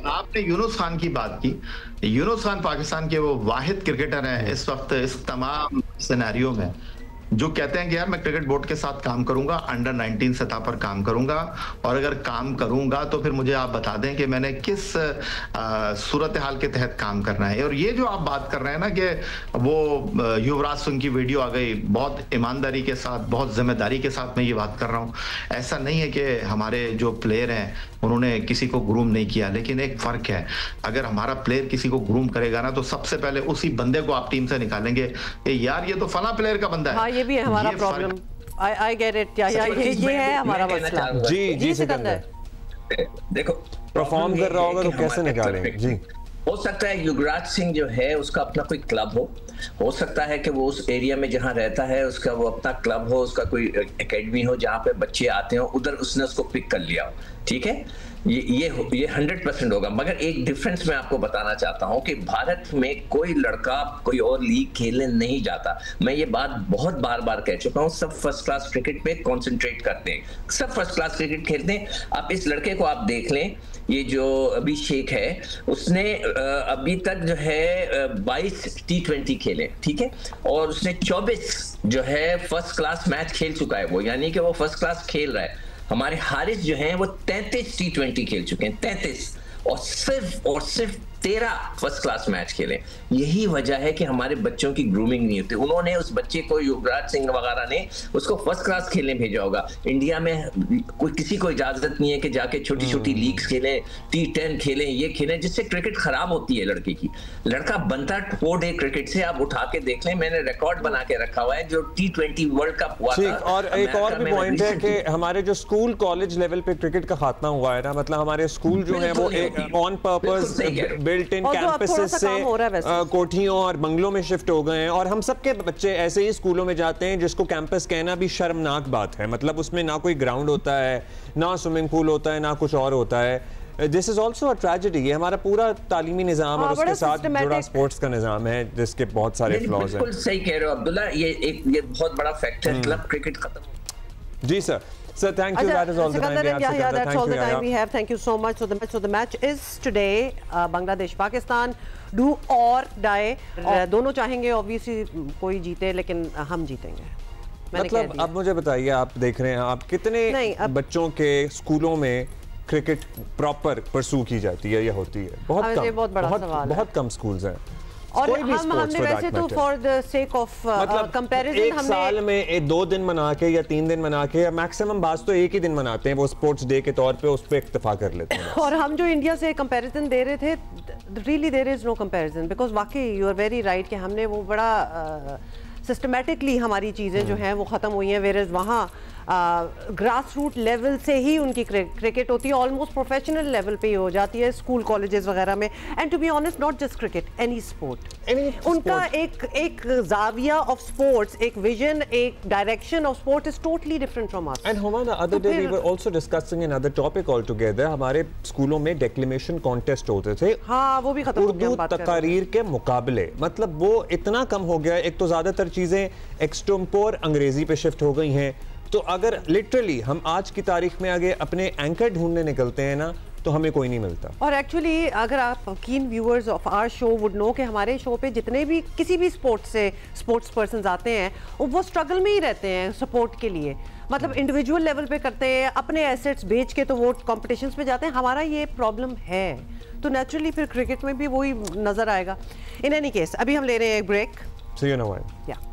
आपने यूनुस खान की बात की। यूनुस खान पाकिस्तान के वो वाहिद क्रिकेटर हैं इस वक्त इस तमाम सिनेरियो में जो कहते हैं कि यार मैं क्रिकेट बोर्ड के साथ काम करूंगा, अंडर 19 सतह पर काम करूंगा, और अगर काम करूंगा तो फिर मुझे आप बता दें कि मैंने किस सूरत हाल के तहत काम करना है। और ये जो आप बात कर रहे हैं ना कि वो युवराज सिंह की वीडियो आ गई, बहुत ईमानदारी के साथ, बहुत जिम्मेदारी के साथ मैं ये बात कर रहा हूँ। ऐसा नहीं है कि हमारे जो प्लेयर हैं उन्होंने किसी को ग्रूम नहीं किया, लेकिन एक फर्क है, अगर हमारा प्लेयर किसी को ग्रूम करेगा ना तो सबसे पहले उसी बंदे को आप टीम से निकालेंगे कि यार ये तो फला प्लेयर का बंदा है। हाँ, ये भी है हमारा प्रॉब्लम। I get it. ये है हमारा मसला। जी सिकंदर, देखो परफॉर्म कर रहा होगा तो कैसे निकालेंगे? जी, हो सकता है युवराज सिंह जो है उसका अपना कोई क्लब हो सकता है कि वो उस एरिया में जहां रहता है उसका वो अपना क्लब हो, उसका कोई एकेडमी हो जहां पे बच्चे आते हो, उधर उसने उसको पिक कर लिया हो, ठीक है। ये 100% होगा। मगर एक डिफरेंस मैं आपको बताना चाहता हूं कि भारत में कोई लड़का कोई और लीग खेलने नहीं जाता। मैं ये बात बहुत बार बार कह चुका हूं। सब फर्स्ट क्लास क्रिकेट पे कंसंट्रेट करते हैं, सब फर्स्ट क्लास क्रिकेट खेलते हैं। आप इस लड़के को आप देख लें, ये जो अभिषेक है उसने अभी तक जो है 22 T20 खेले, ठीक है, और उसने 24 जो है फर्स्ट क्लास मैच खेल चुका है वो, यानी कि वो फर्स्ट क्लास खेल रहा है। हमारे हारिस जो हैं वो 33 T20 खेल चुके हैं, 33, और सिर्फ 13 फर्स्ट क्लास मैच खेले। यही वजह है कि हमारे बच्चों की ग्रूमिंग नहीं होती। उन्होंने उस बच्चे को, युवराज सिंह वगैरह ने उसको फर्स्ट क्लास खेलने भेजा होगा। इंडिया में कोई किसी को इजाजत नहीं है कि जाके छोटी छोटी लीग्स खेलें, T10 खेलें, ये खेलें, जिससे क्रिकेट खराब होती है लड़के की। लड़का बनता फोर्ड है क्रिकेट से, आप उठा के देख लें, मैंने रिकॉर्ड बना के रखा हुआ है जो T20 वर्ल्ड कप हुआ था। और एक और भी पॉइंट है कि हमारे जो स्कूल कॉलेज लेवल पे क्रिकेट का खात्मा हुआ है ना, मतलब हमारे स्कूल जो है वो on purpose built in campuses से कोठियों और बंगलों में शिफ्ट हो गए हैं, और हम सबके बच्चे ऐसे ही स्कूलों में जाते हैं जिसको कैंपस कहना भी शर्मनाक बात है। मतलब उसमें ना कोई ग्राउंड होता है, ना स्विमिंग पूल होता है, ना कुछ और होता है। This is also a tragedy. ये हमारा पूरा तालीमी निजाम और उसके साथ जुड़ा स्पोर्ट्स का निजाम है जिसके बहुत सारे फ्लॉज हैं। बिल्कुल सही कह रहे हो अब्दुल्ला, ये बहुत बड़ा फैक्ट है। क्लब क्रिकेट खत्म। जी sir. Sir, thank you. That is all the time we have. Yeah, that's all the time we have. Thank you so much. So the match is today. Bangladesh, Pakistan. Do or die. दोनों चाहेंगे obviously कोई जीते, लेकिन हम जीतेंगे। मतलब अब मुझे बताइए, आप देख रहे हैं, आप कितने बच्चों के स्कूलों में क्रिकेट प्रॉपर परसू की जाती है या होती है? बहुत कम, बहुत बड़ा सवाल है। बहुत कम स्कूल्स हैं। और हमने वैसे तो for the sake of comparison एक साल में 2 दिन मना के या 3 दिन मना के, मैक्सिमम बात तो एक ही दिन मनाते हैं, वो स्पोर्ट्स डे के तौर पे उस पे इक्तफा कर लेते हैं। और हम जो इंडिया से कंपैरिजन दे रहे थे, really there is no comparison, because वाकई यू आर वेरी राइट कि हमने वो बड़ा सिस्टमेटिकली हमारी चीज़ें जो हैं वो ख़त्म हुई हैं। वेयर इज वहाँ ग्रास रूट लेवल से ही उनकी क्रिकेट होती है, ऑलमोस्ट प्रोफेशनल लेवल पे ही हो जाती है स्कूल कॉलेजेस वगैरह में। And to be honest, not just cricket, any sport, उनका एक जाविया ऑफ स्पोर्ट्स, एक विजन, एक direction of sport is totally different from us. And Huma, the other day we were also discussing another topic all together. हमारे स्कूलों में declamation contest होते थे, हाँ वो भी खत्म हो गया, उर्दू तकारीर के मुकाबले। मतलब वो इतना कम हो गया। एक तो ज्यादातर चीजें एक्सटेम्पोर अंग्रेजी पे शिफ्ट हो गई हैं। तो अगर लिटरली हम आज की तारीख में आगे अपने एंकर ढूंढने निकलते हैं ना, तो हमें कोई नहीं मिलता। और एक्चुअली अगर आप keen viewers of our show would know कि हमारे शो पे जितने भी किसी भी स्पोर्ट्स पर्सन आते हैं वो स्ट्रगल में ही रहते हैं सपोर्ट के लिए। मतलब इंडिविजुअल लेवल पे करते हैं, अपने एसेट्स बेच के तो वो कॉम्पिटिशन्स पे जाते हैं। हमारा ये प्रॉब्लम है, तो नेचुरली फिर क्रिकेट में भी वही नजर आएगा। इन एनी केस अभी हम ले रहे हैं एक break. So you know why. Yeah.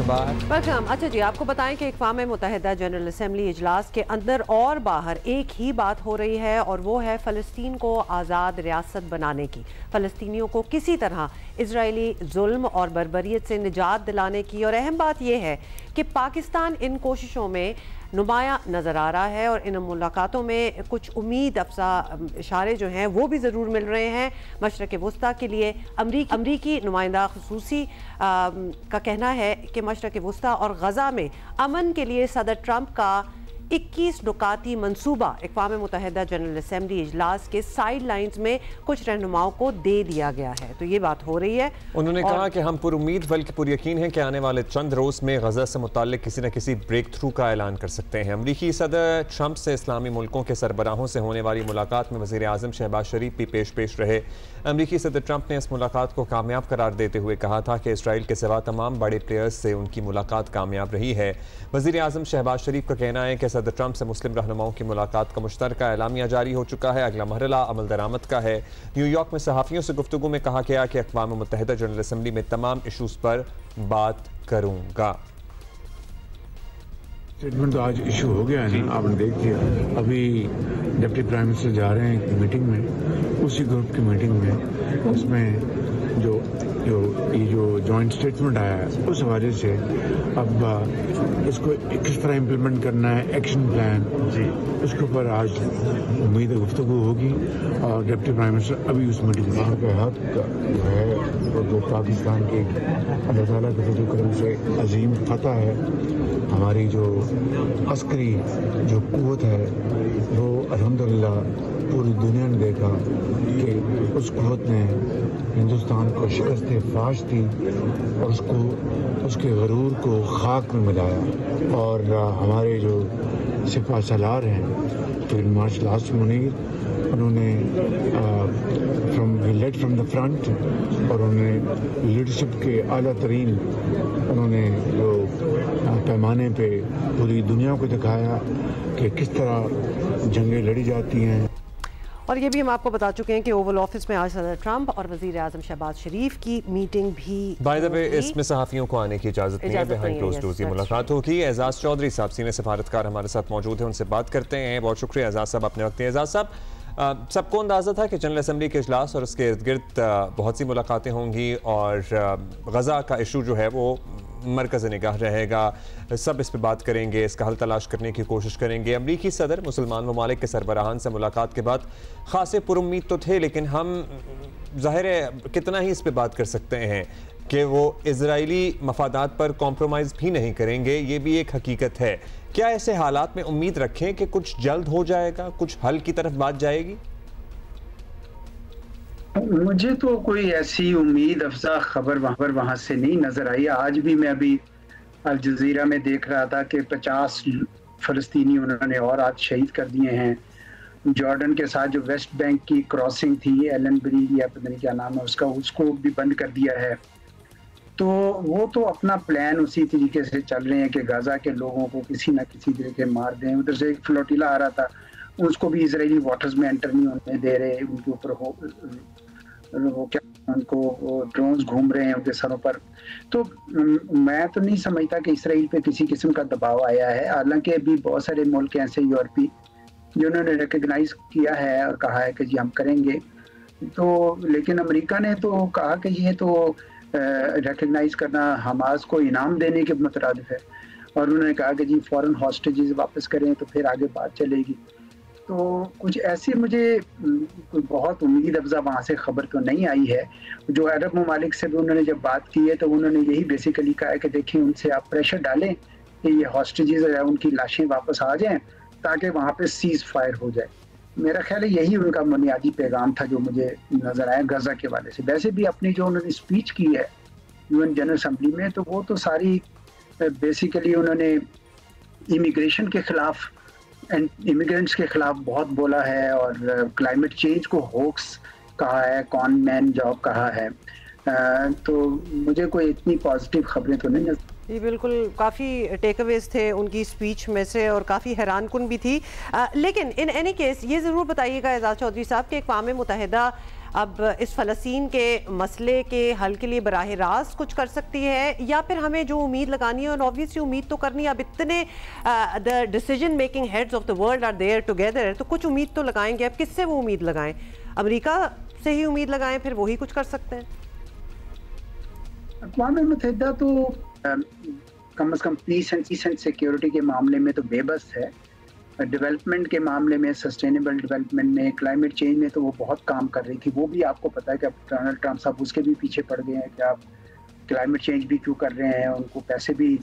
Welcome. अच्छा जी, आपको बताएं कि इक़वाम मुत्तहिदा जनरल असम्बली इजलास के अंदर और बाहर एक ही बात हो रही है, और वो है फ़लस्तीन को आज़ाद रियासत बनाने की, फ़लस्तीनियों को किसी तरह इजरायली जुल्म और बर्बरियत से निजात दिलाने की। और अहम बात यह है कि पाकिस्तान इन कोशिशों में नुमाया नज़र आ रहा है, और इन मुलाकातों में कुछ उम्मीद अफजा इशारे जो हैं वो भी ज़रूर मिल रहे हैं। मशरक़ वस्ता के लिए अमरीकी नुमाइंदा ख़ुसूसी का कहना है कि मशरक़ वस्ता और गज़ा में अमन के लिए सदर ट्रंप का 21 नुकाती मंसूबा अक़वाम मुत्तहिदा जनरल असेंबली इजलास के साइड लाइन्स में कुछ रहनुमाओं को दे दिया गया है। तो ये बात हो रही है। उन्होंने कहा कि हम पुरुमीद बल्कि पुरयकीन हैं कि आने वाले चंद रोज़ में गज़ा से मुताल्लिक किसी न किसी ब्रेक थ्रू का ऐलान कर सकते हैं। अमरीकी सदर ट्रंप से इस्लामी मुल्कों के सरबराहों से होने वाली मुलाकात में वज़ीर आज़म शहबाज शरीफ भी पेश रहे। अमरीकी सदर ट्रंप ने इस मुलाकात को कामयाब करार देते हुए कहा था कि इसराइल के सिवा तमाम बड़े प्लेयर्स से उनकी मुलाकात कामयाब रही है। वज़ीर आज़म शहबाज शरीफ का कहना है कि सदर ट्रंप से मुस्लिम रहनुमाओं की मुलाकात का मुश्तरका एलामिया जारी हो चुका है। अगला मरहला अमल दरामद का है। न्यूयॉर्क में सहाफ़ियों से गुफ्तगू में कहा गया कि अक़वाम मुत्तहिदा जनरल असेंबली में तमाम इशूज़ पर बात करूँगा। स्टेटमेंट तो आज इशू हो गया है ना, आपने देख लिया। अभी डिप्टी प्राइम मिनिस्टर जा रहे हैं मीटिंग में, उसी ग्रुप की मीटिंग में, उसमें जो जॉइंट स्टेटमेंट आया है उस हवाले से अब इसको किस तरह इम्प्लीमेंट करना है, एक्शन प्लान जी, उसके ऊपर आज उम्मीद है गुफ्तगू होगी। और डिप्टी प्राइम मिनिस्टर अभी उस मीटिंग में के हक जो है वो जो पाकिस्तान की अल्लाह ताला के फजल करम से अजीम फतह है, हमारी जो अस्करी जो कुव्वत है वो अल्हम्दुलिल्लाह पूरी दुनिया ने देखा कि उस कुव्वत ने हिंदुस्तान को शिकस्त फाश दी और उसको उसके गरूर को खाक में मिलाया। और हमारे जो सिपा सलार हैं फील्ड मार्शल आसिम मुनीर, उन्होंने लेड फ्रॉम द फ्रंट और उन्होंने लीडरशिप के आला तरीन उन्होंने जो पैमाने पे पूरी दुनिया को दिखाया कि किस तरह जंगें लड़ी जाती हैं। और ये भी हम आपको बता चुके हैं कि ओवल ऑफिस में आज सदर ट्रंप और वज़ीर आज़म शहबाज शरीफ की मीटिंग भी बाय द वे इसमें सहाफ़ियों को आने की इजाज़त नहीं है, बिहाइंड क्लोज़ डोर्स की मुलाकात होगी। एजाज चौधरी साहब सीनियर सफारतकार हमारे साथ मौजूद हैं, उनसे बात करते हैं। बहुत शुक्रिया एजाज साहब, अपने वक्त। एजाज साहब, सबको अंदाज़ा था कि जनरल असेंबली के इजलास और उसके इर्द गिर्द बहुत सी मुलाकातें होंगी और गज़ा का इशू जो है वो मरकज़ निगाह रहेगा। सब इस पर बात करेंगे, इसका हल तलाश करने की कोशिश करेंगे। अमरीकी सदर मुसलमान ममालिक के सरबराहान से मुलाकात के बाद खासे पुरुम्मीद तो थे, लेकिन हम ज़ाहिर है कितना ही इस पर बात कर सकते हैं कि वो इजरायली मफादात पर कॉम्प्रोमाइज़ भी नहीं करेंगे, ये भी एक हकीकत है। क्या ऐसे हालात में उम्मीद रखें कि कुछ जल्द हो जाएगा, कुछ हल की तरफ बात जाएगी? मुझे तो कोई ऐसी उम्मीद अफजा खबर वहां से नहीं नजर आई। आज भी मैं अभी अल जजीरा में देख रहा था कि 50 फलस्तीनी उन्होंने और आज शहीद कर दिए हैं। जॉर्डन के साथ जो वेस्ट बैंक की क्रॉसिंग थी एलन ब्री या पता नहीं क्या नाम है उसका, उसको भी बंद कर दिया है। तो वो तो अपना प्लान उसी तरीके से चल रहे हैं कि गाजा के लोगों को किसी ना किसी तरीके मार दें। उधर से एक फ्लोटिला आ रहा था, उसको भी इजरायली वाटर्स में एंटर नहीं होने दे रहे, उनके ऊपर वो क्या उनको ड्रोन्स घूम रहे हैं उनके सरों पर। तो मैं तो नहीं समझता कि इसराइल पे किसी किस्म का दबाव आया है। हालांकि अभी बहुत सारे मुल्क ऐसे यूरोपी जिन्होंने रिकग्नाइज किया है और कहा है कि जी हम करेंगे। तो लेकिन अमेरिका ने तो कहा कि ये तो रिकग्नाइज करना हमास को इनाम देने के मुतरादिफ है और उन्होंने कहा कि जी फॉरेन हॉस्टेजेस वापस करें तो फिर आगे बात चलेगी। तो कुछ ऐसी मुझे कोई बहुत उम्मीद अफजा वहाँ से खबर तो नहीं आई है। जो अरब ममालिक से भी उन्होंने जब बात की है तो उन्होंने यही बेसिकली कहा है कि देखिए उनसे आप प्रेशर डालें कि ये हॉस्टेजेस है उनकी लाशें वापस आ जाएं ताकि वहाँ पे सीज फायर हो जाए। मेरा ख्याल है यही उनका बुनियादी पैगाम था जो मुझे नजर आया गजा के वाले से। वैसे भी अपनी जो उन्होंने स्पीच की है यूएन जनरल असेंबली में तो वो तो सारी बेसिकली उन्होंने इमिग्रेशन के खिलाफ एंड इमिग्रेंट्स के खिलाफ बहुत बोला है और क्लाइमेट चेंज को होक्स कहा है, कॉन मैन जॉब कहा है। तो मुझे कोई इतनी पॉजिटिव खबरें तो नहीं। जी बिल्कुल, काफ़ी टेकअवेज थे उनकी स्पीच में से और काफ़ी हैरानकुन भी थी। लेकिन इन एनी केस ये ज़रूर बताइएगा एजाज चौधरी साहब कि अक़वाम मुत्तहिदा अब इस फ़लस्तीन के मसले के हल के लिए बराह रास्त कुछ कर सकती है या फिर हमें जो उम्मीद लगानी है और ऑब्वियसली उम्मीद तो करनी है। अब इतने the decision making heads of the world are there together, तो कुछ उम्मीद तो लगाएंगे। अब किससे वो उम्मीद लगाएं? अमेरिका से ही उम्मीद लगाएं, फिर वही कुछ कर सकते हैं। अक़वाम मुत्तहिदा तो कम से कम पीस एंड सिक्योरिटी के मामले में तो बेबस है। डेवलपमेंट के मामले में, सस्टेनेबल डेवलपमेंट में, क्लाइमेट चेंज में तो वो बहुत काम कर रही थी। वो भी आपको पता है कि अब डोनाल्ड ट्रंप साहब उसके भी पीछे पड़ गए हैं कि आप क्लाइमेट चेंज भी क्यों कर रहे हैं, उनको पैसे भी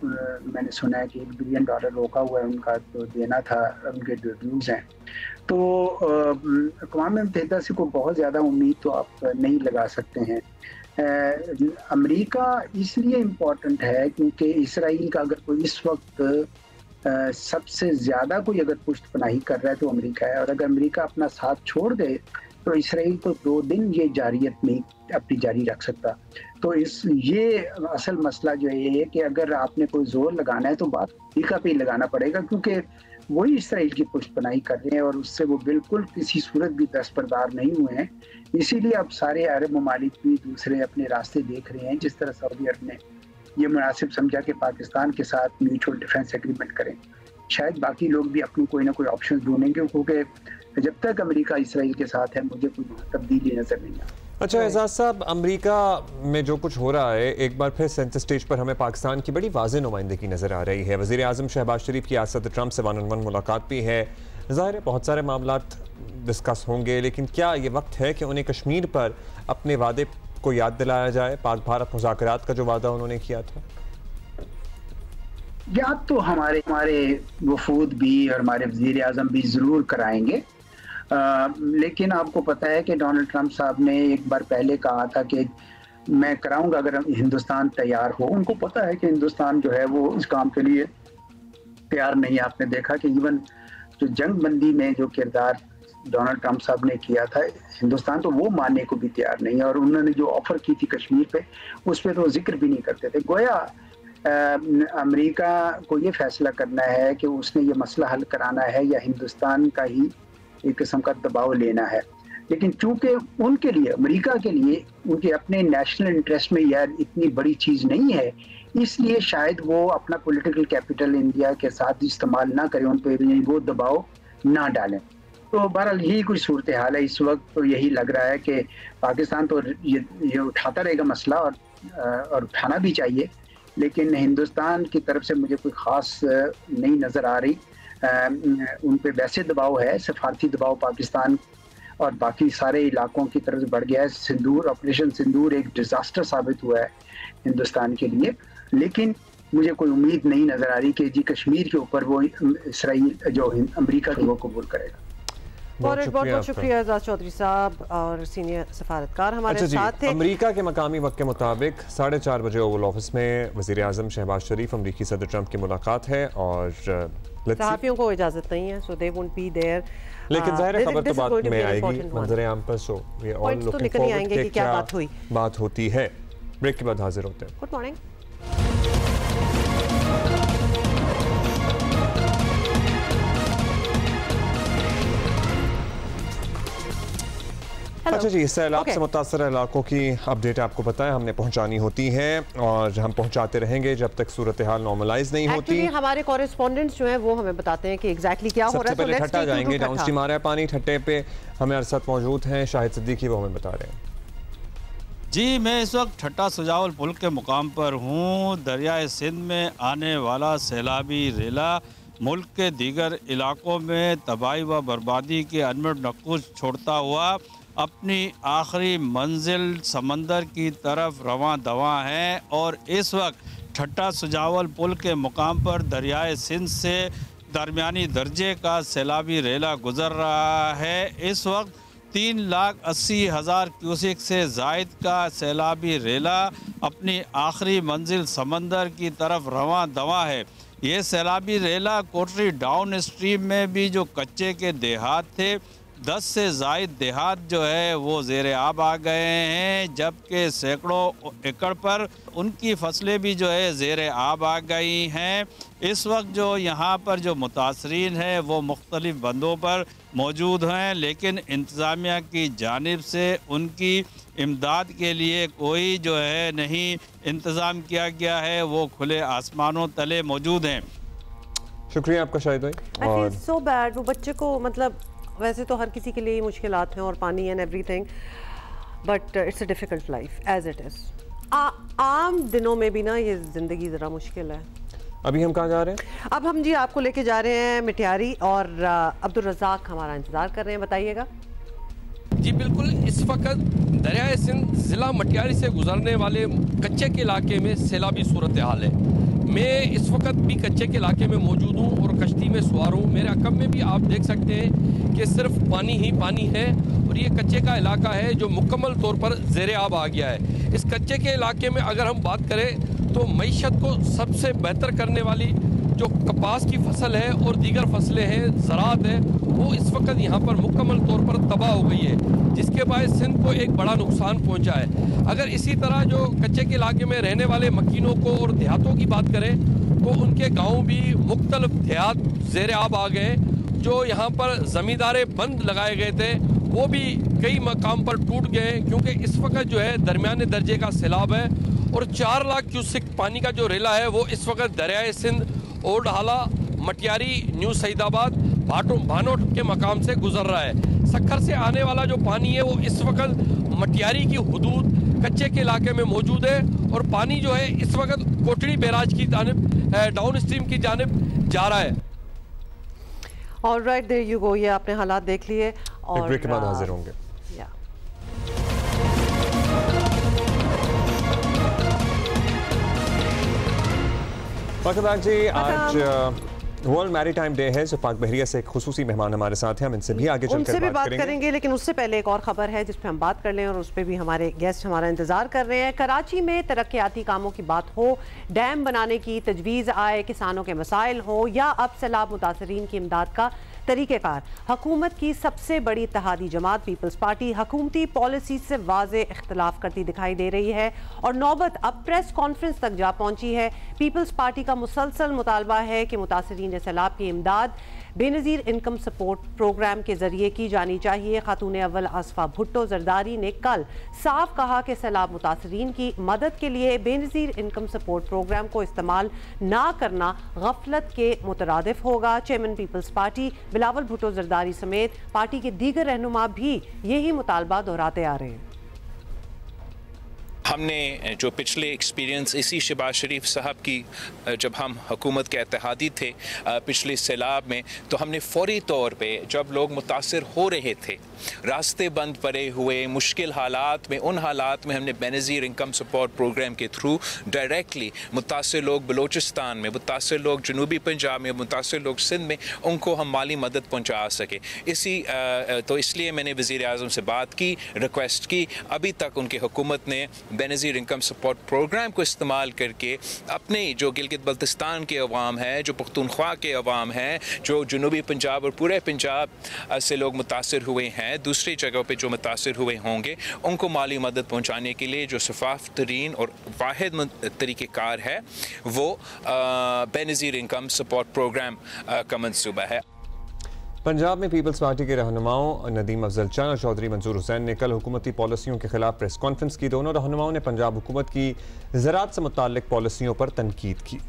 मैंने सुना है कि $1 बिलियन रोका हुआ है उनका, तो देना था, उनके जो ड्यूज हैं। तो अक़वाम मुत्तहिदा से को बहुत ज़्यादा उम्मीद तो आप नहीं लगा सकते हैं। अमेरिका इसलिए इम्पोर्टेंट है क्योंकि इसराइल का अगर कोई इस वक्त सबसे ज़्यादा कोई अगर पुष्टपनाही कर रहा है तो अमेरिका है, और अगर अमेरिका अपना साथ छोड़ दे तो इसराइल तो 2 दिन ये जारियत नहीं अपनी जारी रख सकता। तो ये असल मसला जो है ये है कि अगर आपने कोई जोर लगाना है तो बात अमेरिका पे ही लगाना पड़ेगा, क्योंकि वही इसराइल की पुष्टपनाही कर रहे हैं और उससे वो बिल्कुल किसी सूरत भी दस्तबरदार नहीं हुए हैं। इसीलिए अब सारे अरब ममालिक भी दूसरे अपने रास्ते देख रहे हैं। जिस तरह सऊदी अरब ने ये मुनासिब समझा कि पाकिस्तान के साथ म्यूचुअल डिफेंस एग्रीमेंट करें, शायद बाकी लोग भी अपनी कोई ना कोई ऑप्शन ढूंढेंगे, क्योंकि जब तक अमेरिका इसराइल के साथ है मुझे कोई तब्दीली नजर नहीं आती। अच्छा एजाज साहब, अमेरिका में जो कुछ हो रहा है, एक बार फिर सेंटर स्टेज पर हमें पाकिस्तान की बड़ी वाज़ेह नुमाइंदगी नज़र आ रही है। वज़ीर आज़म शहबाज शरीफ की आज सदर ट्रंप से 1-on-1 मुलाकात भी है। ज़ाहिर है बहुत सारे मामलात डिस्कस होंगे, लेकिन क्या ये वक्त है कि उन्हें कश्मीर पर अपने वादे को याद दिलाया जाए, पाक भारत मुज़ाकरात का जो वादा उन्होंने किया था? याद तो हमारे वफूद भी और हमारे वज़ीर आज़म भी ज़रूर कराएंगे, लेकिन आपको पता है कि डोनाल्ड ट्रंप साहब ने एक बार पहले कहा था कि मैं कराऊंगा अगर हिंदुस्तान तैयार हो। उनको पता है कि हिंदुस्तान जो है वो इस काम के लिए तैयार नहीं है। आपने देखा कि इवन जो जंग बंदी में जो किरदार डोनाल्ड ट्रंप साहब ने किया था, हिंदुस्तान तो वो मानने को भी तैयार नहीं है, और उन्होंने जो ऑफर की थी कश्मीर पे उस पर तो जिक्र भी नहीं करते थे। गोया अमेरिका को ये फैसला करना है कि उसने ये मसला हल कराना है या हिंदुस्तान का ही एक किस्म का दबाव लेना है। लेकिन चूंकि उनके लिए, अमेरिका के लिए, उनके अपने नेशनल इंटरेस्ट में यार इतनी बड़ी चीज़ नहीं है, इसलिए शायद वो अपना पॉलिटिकल कैपिटल इंडिया के साथ इस्तेमाल ना करें, उन पर वो दबाव ना डालें। तो बहरहाल यही कुछ सूरत हाल है इस वक्त। तो यही लग रहा है कि पाकिस्तान तो ये उठाता रहेगा मसला और उठाना भी चाहिए, लेकिन हिंदुस्तान की तरफ से मुझे कोई ख़ास नहीं नज़र आ रही। उन पे वैसे दबाव है, सफारती दबाव पाकिस्तान और बाकी सारे इलाकों की तरफ बढ़ गया है। सिंदूर, ऑपरेशन सिंदूर एक डिज़ास्टर साबित हुआ है हिंदुस्तान के लिए, लेकिन मुझे कोई उम्मीद नहीं नज़र आ रही कि जी कश्मीर के ऊपर वो इसराइल जो अमेरिका की वो कबूल करेगा। बहुत शुक्रिया एजाज चौधरी साहब और सीनियर सफारतकार हमारे साथ थे। अमेरिका के मकामी वक्त के मुताबिक 4:30 बजे ओवल ऑफिस में वज़ीर आज़म शहबाज शरीफ अमरीकी सदर ट्रंप की मुलाकात है और सहाफ़ियों को इजाज़त नहीं है, सो दे वोंट बी देयर। लेकिन ज़ाहिर है खबर तो बाद में आएगी मंजर आम पर, so we all looking forward कि क्या बात होती है। ब्रेक के बाद हाजिर होते हैं। Good morning. अच्छा जी, सैलाब से मुतासर इलाकों की अपडेट आपको पता है हमने पहुंचानी होती है और हम पहुंचाते रहेंगे जब तक सूरत हाल नॉर्मलाइज नहीं होती। हमारे कॉरेस्पॉन्डेंट्स जो हैं वो हमें बताते हैं कि एग्जैक्टली क्या हो रहा है। सबसे पहले ठट्टा जाएंगे, डाउन स्ट्रीम आ रहा है पानी, ठट्टे पे हमें अरसद मौजूद हैं, शाहिद सिद्दीकी वो हमें बता रहे हैं। जी, मैं इस वक्त ठट्टा सजावल पुल के मुकाम पर हूँ। दरियाए सिंध में आने वाला सैलाबी रेला मुल्क के दीगर इलाकों में तबाही व बर्बादी के अनमिट नक्कुश छोड़ता हुआ अपनी आखिरी मंजिल समंदर की तरफ रवां दवा है और इस वक्त ठट्टा सजावल पुल के मुकाम पर दरियाए सिंध से दरमियानी दर्जे का सैलाबी रेला गुजर रहा है। इस वक्त 3,80,000 क्यूसिक से जायद का सैलाबी रेला अपनी आखिरी मंजिल समंदर की तरफ रवां दवा है। ये सैलाबी रेला कोटरी डाउन स्ट्रीम में भी जो कच्चे के देहात थे, 10 से जायद देहात जो है वो ज़ेरे आब आ गए हैं, जबकि सैकड़ों एकड़ पर उनकी फसलें भी जो है ज़ेरे आब आ गई हैं। इस वक्त जो यहाँ पर जो मुतासरीन है वो मुख्तलिफ बंदों पर मौजूद हैं, लेकिन इंतज़ामिया की जानिब से उनकी इमदाद के लिए कोई जो है नहीं इंतज़ाम किया गया है, वो खुले आसमानों तले मौजूद हैं। शुक्रिया आपका शाहिद भाई। और सो बैड, वो बच्चे को मतलब वैसे तो हर किसी के लिए मुश्किलात हैं और पानी and everything, but it's a difficult life as it is. आम दिनों में भी ना ये ज़िंदगी ज़रा मुश्किल है। अभी हम कहाँ जा रहे हैं? अब हम जी आपको लेके जा रहे हैं मिठियारी और अब्दुल रज़ाक हमारा इंतज़ार कर रहे हैं, बताइएगा। जी बिल्कुल, इस वक्त दरियाए सिंध ज़िला मटियारी से गुजरने वाले कच्चे के इलाके में सैलाबी सूरत हाल है। मैं इस वक्त भी कच्चे के इलाके में मौजूद हूँ और कश्ती में सवार हूँ। मेरे अकब में भी आप देख सकते हैं कि सिर्फ पानी ही पानी है और ये कच्चे का इलाका है जो मुकम्मल तौर पर ज़ेरे आब आ गया है। इस कच्चे के इलाके में अगर हम बात करें तो मईशत को सबसे बेहतर करने वाली जो कपास की फसल है और दीगर फसलें हैं, ज़राअत है, वो इस वक्त यहाँ पर मुकम्मल तौर पर तबाह हो गई है, जिसके बाद सिंध को एक बड़ा नुकसान पहुँचा है। अगर इसी तरह जो कच्चे के इलाके में रहने वाले मकीनों को और देहातों की बात करें तो उनके गाँव भी मुख्तलिफ देहात ज़ेरे आब आ गए। जो यहाँ पर ज़मींदारे बंद लगाए गए थे वो भी कई मकाम पर टूट गए, क्योंकि इस वक्त जो है दरमियाने दर्जे का सैलाब है और 4 लाख क्यूसेक पानी का जो रेला है वो इस वक्त दरियाए सिंध, ओल्ड हाला, मटियारी, न्यू सईदाबाद, भानोट के मकाम से गुजर रहा है। सक्खर से आने वाला जो पानी है वो इस वक्त मटियारी की हुदूद कच्चे के इलाके में मौजूद है और पानी जो है इस वक्त कोटड़ी बैराज की जानिब डाउन स्ट्रीम की जानिब जा रहा है। Alright, there you go. ये आपने हालात देख लिए और ब्रेक के बाद हाजिर होंगे। जी आज वर्ल्ड मैरीटाइम डे है, जो पाक बहरिया से एक खुसूसी मेहमान हमारे साथ हैं, हम इनसे भी आगे चलकर उनसे भी बात करेंगे। लेकिन उससे पहले एक और खबर है जिस पे हम बात कर लें और उस पे भी हमारे गेस्ट हमारा इंतजार कर रहे हैं। कराची में तरक्याती कामों की बात हो, डैम बनाने की तजवीज़ आए, किसानों के मसाइल हो या अब सैलाब मुतासरीन की इमदाद का तरीक़ेकार, हुकूमत की सबसे बड़ी इत्तेहादी जमात पीपल्स पार्टी हुकूमती पॉलिसी से वाज़े इख्तलाफ करती दिखाई दे रही है और नौबत अब प्रेस कॉन्फ्रेंस तक जा पहुंची है। पीपल्स पार्टी का मुसलसल मुतालबा है कि मुतासरीन सैलाब की इमदाद बेनज़ीर इनकम सपोर्ट प्रोग्राम के जरिए की जानी चाहिए। खातून अव्वल आसफा भुट्टो जरदारी ने कल साफ कहा कि सैलाब मुतासरीन की मदद के लिए बेनज़ीर इनकम सपोर्ट प्रोग्राम को इस्तेमाल ना करना गफलत के मुतरादिफ होगा। Chairman People's Party Bilawal Bhutto Zardari समेत पार्टी के दीगर रहनुमा भी यही मुतालबा दोहराते आ रहे हैं। हमने जो पिछले एक्सपीरियंस इसी शहबाज शरीफ साहब की जब हम हुकूमत के इत्तेहादी थे पिछले सैलाब में, तो हमने फौरी तौर पे जब लोग मुतासिर हो रहे थे, रास्ते बंद पड़े हुए, मुश्किल हालात में, उन हालात में हमने बेनज़ीर इनकम सपोर्ट प्रोग्राम के थ्रू डायरेक्टली मुतासिर लोग बलोचिस्तान में, मुतासिर लोग जनूबी पंजाब में, मुतासिर लोग सिंध में, उनको हम माली मदद पहुँचा सके। तो इसलिए मैंने वज़ीर आज़म से बात की, रिक्वेस्ट की। अभी तक उनकी हुकूमत ने बेनज़ीर इनकम सपोर्ट प्रोग्राम को इस्तेमाल करके अपने जो गिलगित बल्तिस्तान के अवाम है, जो पख्तूनख्वा के अवाम है, जो जनूबी पंजाब और पूरे पंजाब से लोग मुतासिर हुए हैं, दूसरी जगहों पे जो मुतासिर हुए होंगे, उनको माली मदद पहुँचाने के लिए जो शफाफ तरीन और वाहिद तरीक़ेकार है वो बेनज़ीर इनकम सपोर्ट प्रोग्राम का मंसूबा है। पंजाब में पीपल्स पार्टी के रहनुमाओं नदीम अफजल चंद और चौधरी मंसूर हुसैन ने कल हुकूमती पॉलिसियों के खिलाफ प्रेस कॉन्फ्रेंस की। दोनों रहनुमाओं ने पंजाब हुकूमत की ज़राअत से मुताल्लिक पॉलिसियों पर तनकीद की।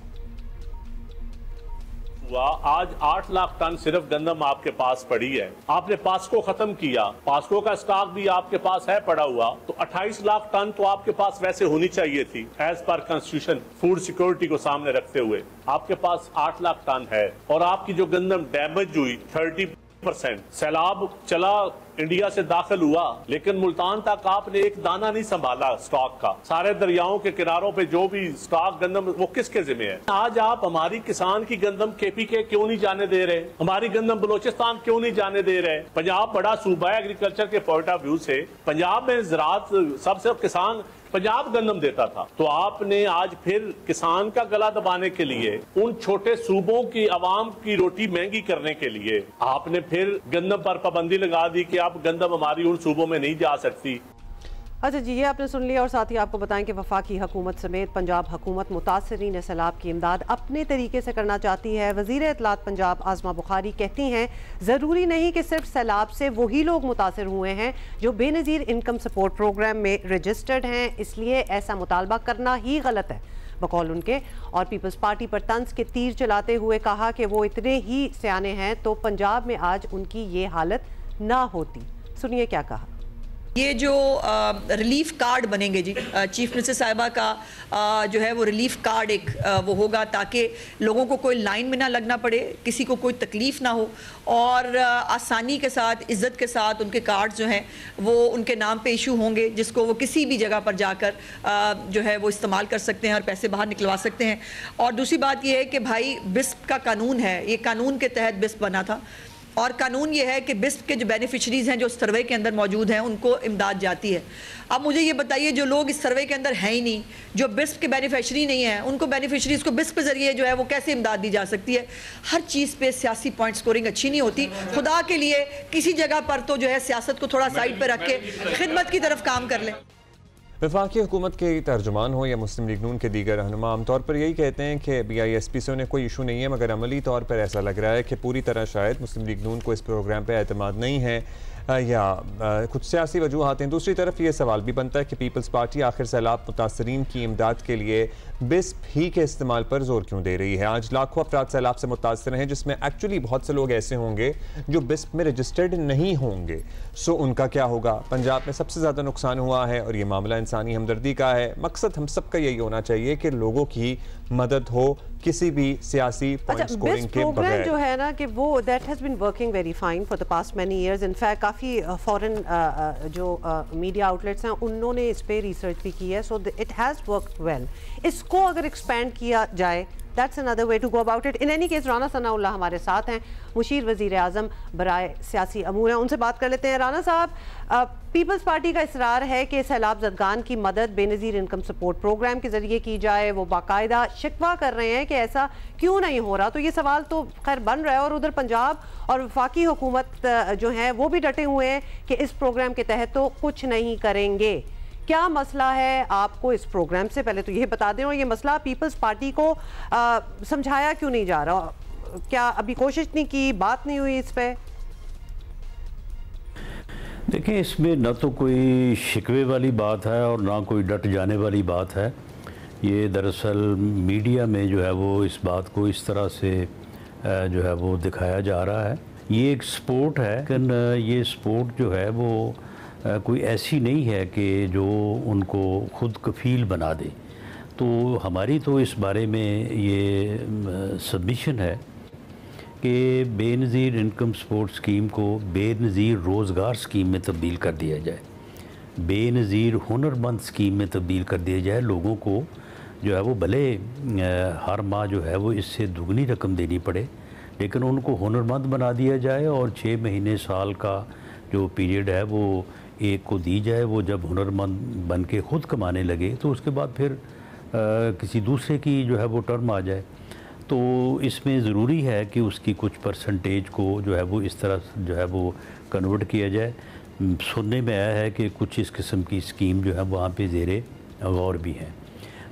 आज 8 लाख टन सिर्फ गंदम आपके पास पड़ी है, आपने पास्को खत्म किया, पास्को का स्टॉक भी आपके पास है पड़ा हुआ, तो 28 लाख टन तो आपके पास वैसे होनी चाहिए थी as per constitution, food security को सामने रखते हुए। आपके पास 8 लाख टन है और आपकी जो गंदम डैमेज हुई 30%, सैलाब चला, इंडिया से दाखिल हुआ, लेकिन मुल्तान तक आपने एक दाना नहीं संभाला स्टॉक का। सारे दरियाओं के किनारों पे जो भी स्टॉक गंदम वो किसके जिम्मे है? आज आप हमारी किसान की गंदम KPK क्यों नहीं जाने दे रहे? हमारी गंदम बलोचिस्तान क्यों नहीं जाने दे रहे? पंजाब बड़ा सूबा है एग्रीकल्चर के पॉइंट ऑफ व्यू से। पंजाब में ज़राअत सबसे किसान पंजाब गंदम देता था, तो आपने आज फिर किसान का गला दबाने के लिए, उन छोटे सूबों की आवाम की रोटी महंगी करने के लिए आपने फिर गंदम पर पाबंदी लगा दी कि आप गंदम हमारी उन सूबों में नहीं जा सकती। अच्छा जी, ये आपने सुन लिया और साथ ही आपको बताएं कि वफाकी हुकूमत समेत पंजाब हुकूमत मुतासरीन सैलाब की इमदाद अपने तरीके से करना चाहती है। वज़ीर इत्तलात पंजाब आज़मा बुखारी कहती हैं ज़रूरी नहीं कि सिर्फ सैलाब से वही लोग मुतासर हुए हैं जो बेनज़ीर इनकम सपोर्ट प्रोग्राम में रजिस्टर्ड हैं, इसलिए ऐसा मुतालबा करना ही गलत है बकौल उनके। और पीपल्स पार्टी पर तंज के तीर चलाते हुए कहा कि वो इतने ही सियाने हैं तो पंजाब में आज उनकी ये हालत ना होती। सुनिए क्या कहा। ये जो रिलीफ कार्ड बनेंगे जी, चीफ मिनिस्टर साहिबा का जो है वो रिलीफ कार्ड एक वो होगा, ताकि लोगों को कोई लाइन में ना लगना पड़े, किसी को कोई तकलीफ ना हो, और आसानी के साथ, इज़्ज़त के साथ उनके कार्ड जो हैं वो उनके नाम पे इशू होंगे, जिसको वो किसी भी जगह पर जाकर जो है वो इस्तेमाल कर सकते हैं और पैसे बाहर निकलवा सकते हैं। और दूसरी बात ये है कि भाई बिस्प का कानून है, ये कानून के तहत बिस्प बना था, और कानून ये है कि बिस्प के जो बेनिफिशरीज हैं जो सर्वे के अंदर मौजूद हैं उनको इमदाद जाती है। अब मुझे ये बताइए, जो लोग इस सर्वे के अंदर हैं ही नहीं, जो बिस्प के बेनिफिशरी नहीं हैं, उनको बेनिफिशरीज को बिस्प के जरिए जो है वो कैसे इमदाद दी जा सकती है? हर चीज़ पे सियासी पॉइंट स्कोरिंग अच्छी नहीं होती। खुदा के लिए किसी जगह पर तो जो है सियासत को थोड़ा साइड पर रख के खिदमत की तरफ काम कर लें। वफाकी हुकूमत के तर्जुमान हो या मुस्लिम लीग नून के दीगर रहनुमा आमतौर पर यही कहते हैं कि BISP से उन्हें कोई इशू नहीं है, मगर अमली तौर पर ऐसा लग रहा है कि पूरी तरह शायद मुस्लिम लीग नून को इस प्रोग्राम पर एतमाद नहीं है या कुछ सियासी वजूहात हैं। दूसरी तरफ ये सवाल भी बनता है कि पीपल्स पार्टी आखिर सैलाब मुतासरीन की इमदाद के लिए बिस्प ही के इस्तेमाल पर जोर क्यों दे रही है? आज लाखों अफराद सैलाब से मुतासर हैं, जिसमें एक्चुअली बहुत से लोग ऐसे होंगे जो बिस्प में रजिस्टर्ड नहीं होंगे। सो उनका क्या होगा? पंजाब में सबसे ज़्यादा नुकसान हुआ है और ये मामला इंसानी हमदर्दी का है। मकसद हम सबका यही होना चाहिए कि लोगों की मदद हो, किसी भी सियासी पॉइंट स्कोरिंग के बगैर। जो है ना कि वो that has been working very fine for the past many years. In fact काफ़ी फॉरेन जो मीडिया आउटलेट्स हैं उन्होंने इस पे रिसर्च भी की है, so it has worked well. इसको अगर एक्सपेंड किया जाए, that's another way to go about it. In any case Rana Sanaullah हमारे साथ हैं, मुशीर वज़ीर आज़म बराए सियासी अमूर हैं, उनसे बात कर लेते हैं। राना साहब, पीपल्स पार्टी का इसरार है कि सैलाब ज़दगान की मदद बेनज़ीर इनकम सपोर्ट प्रोग्राम के ज़रिए की जाए। वो बाकायदा शिकवा कर रहे हैं कि ऐसा क्यों नहीं हो रहा। तो ये सवाल तो खैर बन रहा है, और उधर पंजाब और वफाकी हुकूमत जो है वो भी डटे हुए हैं कि इस प्रोग्राम के तहत तो कुछ नहीं करेंगे। क्या मसला है आपको इस प्रोग्राम से? पहले तो ये बता दें, और ये मसला पीपल्स पार्टी को समझाया क्यों नहीं जा रहा? क्या अभी कोशिश नहीं की, बात नहीं हुई इस पे? देखिए, इसमें न तो कोई शिकवे वाली बात है और ना कोई डट जाने वाली बात है। ये दरअसल मीडिया में जो है वो इस बात को इस तरह से जो है वो दिखाया जा रहा है। ये एक स्पोर्ट है, लेकिन ये स्पोर्ट जो है वो कोई ऐसी नहीं है कि जो उनको खुद कफील बना दे। तो हमारी तो इस बारे में ये सबमिशन है कि बेनज़ीर इनकम सपोर्ट स्कीम को बेनज़ीर रोज़गार स्कीम में तब्दील कर दिया जाए, बेनज़ीर हुनरमंद स्कीम में तब्दील कर दिया जाए। लोगों को जो है वो भले हर माह जो है वो इससे दुगनी रकम देनी पड़े, लेकिन उनको हुनरमंद बना दिया जाए और 6 महीने साल का जो पीरियड है वो एक को दी जाए। वो जब हुनरमंद बन के ख़ुद कमाने लगे तो उसके बाद फिर किसी दूसरे की जो है वो टर्म आ जाए। तो इसमें ज़रूरी है कि उसकी कुछ परसेंटेज को जो है वो इस तरह जो है वो कन्वर्ट किया जाए। सुनने में आया है कि कुछ इस किस्म की स्कीम जो है वहाँ पे ज़ेरे गौर भी हैं।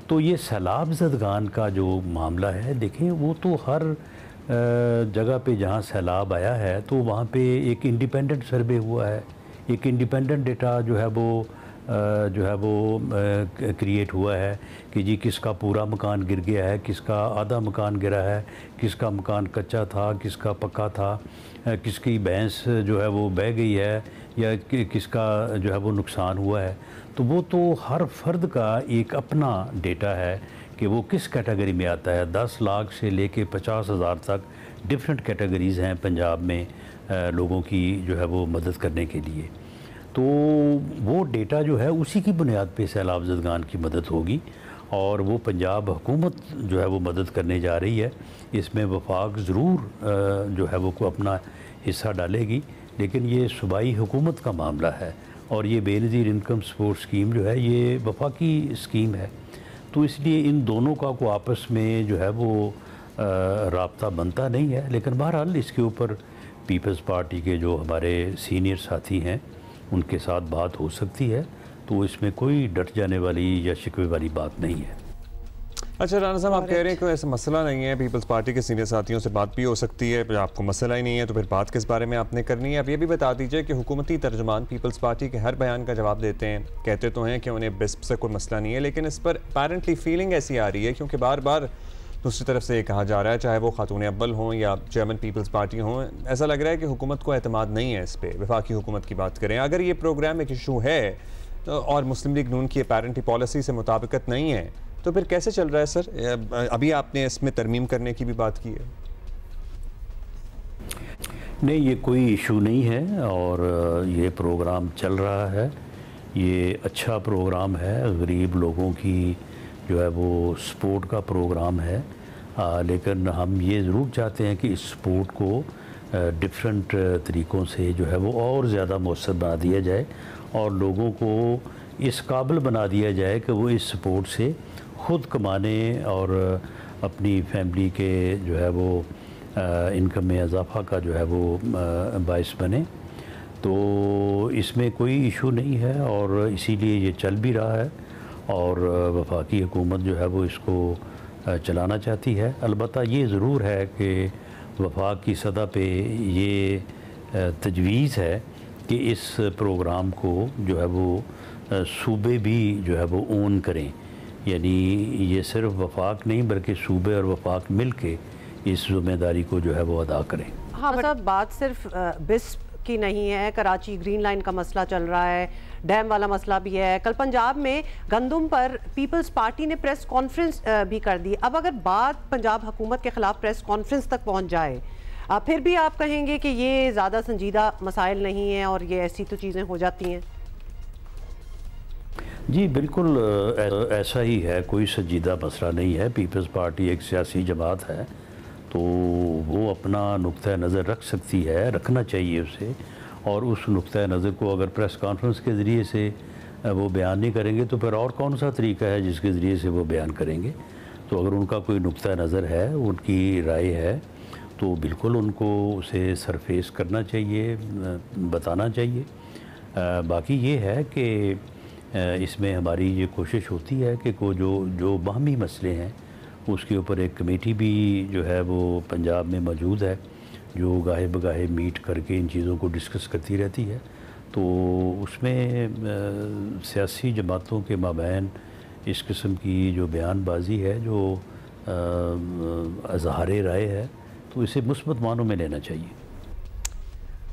तो ये सैलाब ज़दगान का जो मामला है, देखें वो तो हर जगह पे जहाँ सैलाब आया है तो वहाँ पे एक इंडिपेंडेंट सर्वे हुआ है, एक इंडिपेंडेंट डेटा जो है वो क्रिएट हुआ है कि जी किसका पूरा मकान गिर गया है, किसका आधा मकान गिरा है, किसका मकान कच्चा था, किसका पक्का था, किसकी भैंस जो है वो बह गई है या किसका जो है वो नुकसान हुआ है। तो वो तो हर फर्द का एक अपना डेटा है कि वो किस कैटेगरी में आता है। 10 लाख से लेके 50,000 तक डिफरेंट कैटेगरीज़ हैं पंजाब में लोगों की जो है वो मदद करने के लिए। तो वो डेटा जो है उसी की बुनियाद पे सैलाब ज़दगान की मदद होगी और वो पंजाब हुकूमत जो है वो मदद करने जा रही है। इसमें वफाक ज़रूर जो है वो को अपना हिस्सा डालेगी, लेकिन ये सूबाई हुकूमत का मामला है और ये बेनज़ीर इनकम सपोर्ट स्कीम जो है ये वफाकी स्कीम है। तो इसलिए इन दोनों का को आपस में जो है वो राब्ता बनता नहीं है। लेकिन बहरहाल इसके ऊपर पीपल्स पार्टी के जो हमारे सीनियर साथी हैं उनके साथ बात हो सकती है, तो इसमें कोई डट जाने वाली या शिकवे वाली बात नहीं है। अच्छा राना साहब, आप कह रहे हैं कि ऐसा मसला नहीं है, पीपल्स पार्टी के सीनियर साथियों से बात भी हो सकती है, आपको मसला ही नहीं है तो फिर बात किस बारे में आपने करनी है? आप ये भी बता दीजिए कि हुकूमती तर्जुमान पीपल्स पार्टी के हर बयान का जवाब देते हैं, कहते तो हैं कि उन्हें बिस्प से कोई मसला नहीं है, लेकिन इस पर अपेरेंटली फीलिंग ऐसी आ रही है क्योंकि बार बार दूसरी तरफ से ये कहा जा रहा है, चाहे वो खातून अव्वल हों या चेयरमैन पीपल्स पार्टी हों, ऐसा लग रहा है कि हुकूमत को एतमाद नहीं है इस पर। वफाकी हुकूमत की बात करें, अगर ये प्रोग्राम एक इशू है और मुस्लिम लीग नून की अपेरेंटली पॉलिसी से मुताबिकत नहीं है, तो फिर कैसे चल रहा है सर? अभी आपने इसमें तरमीम करने की भी बात की है। नहीं, ये कोई इशू नहीं है और ये प्रोग्राम चल रहा है। ये अच्छा प्रोग्राम है, गरीब लोगों की जो है वो सपोर्ट का प्रोग्राम है। लेकिन हम ये ज़रूर चाहते हैं कि इस सपोर्ट को डिफरेंट तरीक़ों से जो है वो और ज़्यादा मौसर बना दिया जाए और लोगों को इस काबिल बना दिया जाए कि वो इस सपोर्ट से ख़ुद कमाने और अपनी फैमिली के जो है वो इनकम में इजाफा का जो है वो बाइस बने। तो इसमें कोई इशू नहीं है और इसीलिए ये चल भी रहा है और वफाकी हुकूमत जो है वो इसको चलाना चाहती है। अलबत्ता ये ज़रूर है कि वफाक की सतह पे ये तजवीज़ है कि इस प्रोग्राम को जो है वो सूबे भी जो है वो ओन करें, यानी ये सिर्फ वफाक नहीं बल्कि सूबे और वफाक मिल के इस ज़िम्मेदारी को जो है वो अदा करें। हाँ, मतलब बात सिर्फ बिस्प की नहीं है, कराची ग्रीन लाइन का मसला चल रहा है, डैम वाला मसला भी है। कल पंजाब में गंदम पर पीपल्स पार्टी ने प्रेस कॉन्फ्रेंस भी कर दी। अब अगर बात पंजाब हुकूमत के ख़िलाफ़ प्रेस कॉन्फ्रेंस तक पहुंच जाए, फिर भी आप कहेंगे कि ये ज़्यादा संजीदा मसाइल नहीं है और ये ऐसी तो चीज़ें हो जाती हैं? जी बिल्कुल ऐसा ही है, कोई संजीदा मसला नहीं है। पीपल्स पार्टी एक सियासी जमात है तो वो अपना नुक्ता नज़र रख सकती है, रखना चाहिए उसे, और उस नुक्ता नज़र को अगर प्रेस कॉन्फ्रेंस के ज़रिए से वो बयान नहीं करेंगे तो फिर और कौन सा तरीका है जिसके ज़रिए से वो बयान करेंगे। तो अगर उनका कोई नुक्ता नज़र है, उनकी राय है, तो बिल्कुल उनको उसे सरफेस करना चाहिए, बताना चाहिए। बाकी ये है कि इसमें हमारी ये कोशिश होती है कि जो बाहमी मसले हैं उसके ऊपर एक कमेटी भी जो है वो पंजाब में मौजूद है जो गाहे बगाहे मीट करके इन चीज़ों को डिस्कस करती रहती है। तो उसमें सियासी जमातों के माबैन इस किस्म की जो बयानबाजी है, जो अज़हार राय है, तो इसे मुस्बत मानों में लेना चाहिए।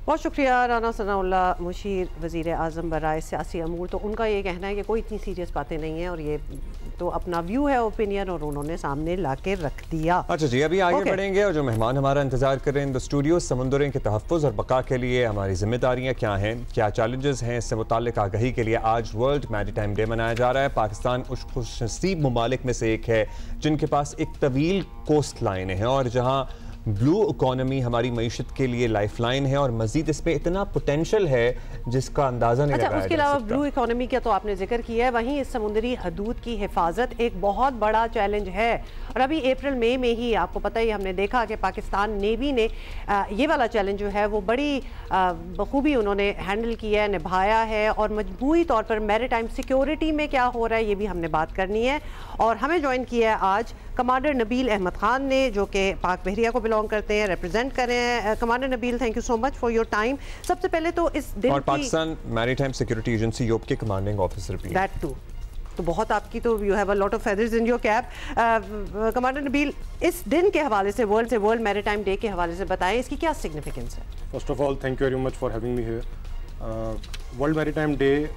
बहुत शुक्रिया राना सनाउल्लाह मुशीर वज़ीर आज़म बराए सियासी अमूर। तो उनका ये कहना है कि कोई इतनी सीरियस बातें नहीं हैं और ये तो अपना व्यू है, ओपिनियन, और उन्होंने सामने ला के रख दिया। अच्छा जी, अभी आगे बढ़ेंगे और जो मेहमान हमारा इंतजार कर रहे हैं इन द स्टूडियो, समुंदरों के तहफ़्फ़ुज़ और बका के लिए हमारी जिम्मेदारियाँ क्या हैं, क्या चैलेंजेस हैं, इससे मुताल्लिक़ आगाही के लिए आज वर्ल्ड मैरीटाइम डे मनाया जा रहा है। पाकिस्तान उस खुशनसीब ममालिक में से एक है जिनके पास एक तवील कोस्ट लाइन है और जहाँ ब्लू इकोनॉमी हमारी मईशत के लिए लाइफ लाइन है और मजीद इस पर इतना पोटेंशियल है जिसका अंदाजा नहीं लगाया जा सकता। उसके अलावा ब्लू इकोनॉमी का तो आपने जिक्र किया है, वहीं इस समुद्री हदूद की हिफाजत एक बहुत बड़ा चैलेंज है। और अभी अप्रैल मई में ही आपको पता ही हमने देखा कि पाकिस्तान नेवी ने ये वाला चैलेंज जो है वो बड़ी बखूबी उन्होंने हैंडल किया है, निभाया है। और मजमूई तौर पर मैरीटाइम सिक्योरिटी में क्या हो रहा है ये भी हमने बात करनी है। और हमें ज्वाइन किया है आज कमांडर नबील अहमद खान ने, जो कि पाक बहरिया को बिलोंग करते हैं, रिप्रेजेंट कर रहे हैं। Commander Nabeel, thank you so much for your time. सबसे पहले तो इस दिन और पाकिस्तान मैरीटाइम सिक्योरिटी एजेंसी यूप के कमांडिंग ऑफिसर भी, दैट टू, तो बहुत आपकी तो you have a lot of feathers in your cap. Commander Nabeel, इस दिन के हवाले से वर्ल्ड मैरीटाइम डे के हवाले से बताएं, इसकी क्या सिग्निफिकेंस है? First of all thank you very much for having me here. World maritime day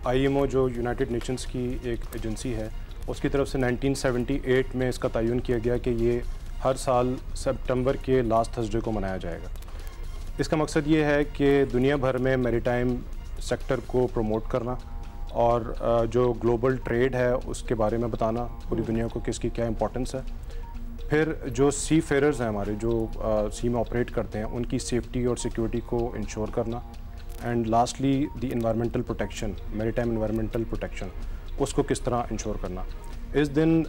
IMO जो यूनाइटेड नेशंस की एक एजेंसी है, उसकी तरफ से 1978 में इसका तयन किया गया कि ये हर साल सितंबर के लास्ट थर्सडे को मनाया जाएगा। इसका मकसद ये है कि दुनिया भर में मैरीटाइम सेक्टर को प्रमोट करना और जो ग्लोबल ट्रेड है उसके बारे में बताना पूरी दुनिया को कि इसकी क्या इंपॉर्टेंस है। फिर जो सी फेयरर्स हैं हमारे, जो सी में ऑपरेट करते हैं, उनकी सेफ्टी और सिक्योरिटी को इंश्योर करना। And lastly the environmental protection, maritime environmental protection, उसको किस तरह इंश्योर करना। इस दिन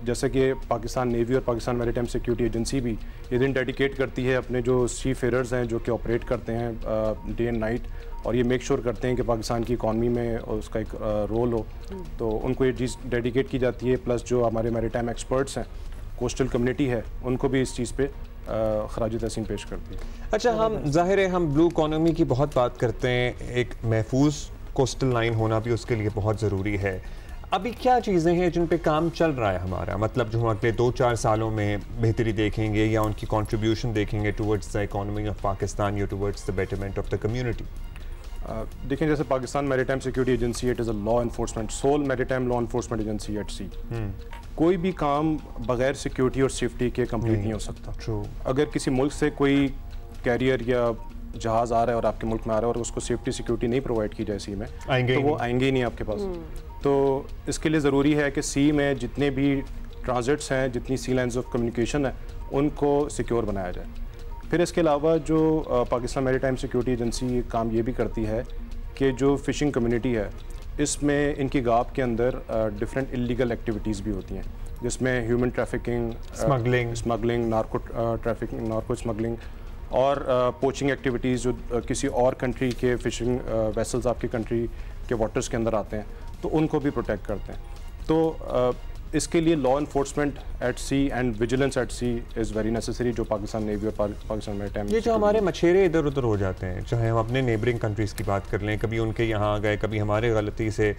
जैसे कि पाकिस्तान नेवी और पाकिस्तान मैरीटाइम सिक्योरिटी एजेंसी भी ये दिन डेडिकेट करती है अपने जो सी फेयरर्स हैं जो कि ऑपरेट करते हैं डे एंड नाइट, और ये मेक श्योर करते हैं कि पाकिस्तान की इकॉनमी में उसका एक रोल हो, तो उनको ये चीज़ डेडिकेट की जाती है। प्लस जो हमारे मैरीटाइम एक्सपर्ट्स हैं, कोस्टल कम्युनिटी है, उनको भी इस चीज़ पे खराज तहसीन पेश करती है। अच्छा, हम ज़ाहिर है हम ब्लू इकॉनमी की बहुत बात करते हैं, एक महफूज कोस्टल लाइन होना भी उसके लिए बहुत ज़रूरी है। अभी क्या चीज़ें हैं जिन पे काम चल रहा है हमारा, मतलब जो हम अगले 2-4 सालों में बेहतरी देखेंगे या उनकी कंट्रीब्यूशन देखेंगे towards the economy of Pakistan या towards the betterment of the community? देखें, जैसे Pakistan maritime security agency, it is a law enforcement, sole maritime law enforcement agency at sea. कोई भी काम बगैर सिक्योरिटी और सेफ्टी के कंप्लीट नहीं हो सकता। अगर किसी मुल्क से कोई कैरियर या जहाज़ आ रहा है और आपके मुल्क में आ रहा है और उसको सेफ्टी सिक्योरिटी नहीं प्रोवाइड की जाए सी में, तो वो आएंगे ही नहीं आपके पास। तो इसके लिए ज़रूरी है कि सी में जितने भी ट्रांजिट्स हैं, जितनी सी लाइन्स ऑफ कम्युनिकेशन है, उनको सिक्योर बनाया जाए। फिर इसके अलावा जो पाकिस्तान मैरीटाइम सिक्योरिटी एजेंसी काम ये भी करती है कि जो फ़िशिंग कम्युनिटी है, इसमें इनकी गाप के अंदर डिफरेंट इलीगल एक्टिविटीज़ भी होती हैं, जिसमें human trafficking, smuggling, narco smuggling और पोचिंग एक्टिविटीज़ जो किसी और कंट्री के फ़िशिंग वेसल्स आपकी कंट्री के वाटर्स के अंदर आते हैं, तो उनको भी प्रोटेक्ट करते हैं। तो इसके लिए law enforcement at sea and vigilance at sea is very necessary, जो पाकिस्तान नेवी और पाकिस्तान मैरीटाइम। ये जो हमारे मछेरे इधर उधर हो जाते हैं, चाहे हम अपने नेबरिंग कंट्रीज़ की बात कर लें, कभी उनके यहाँ आ गए, कभी हमारे गलती से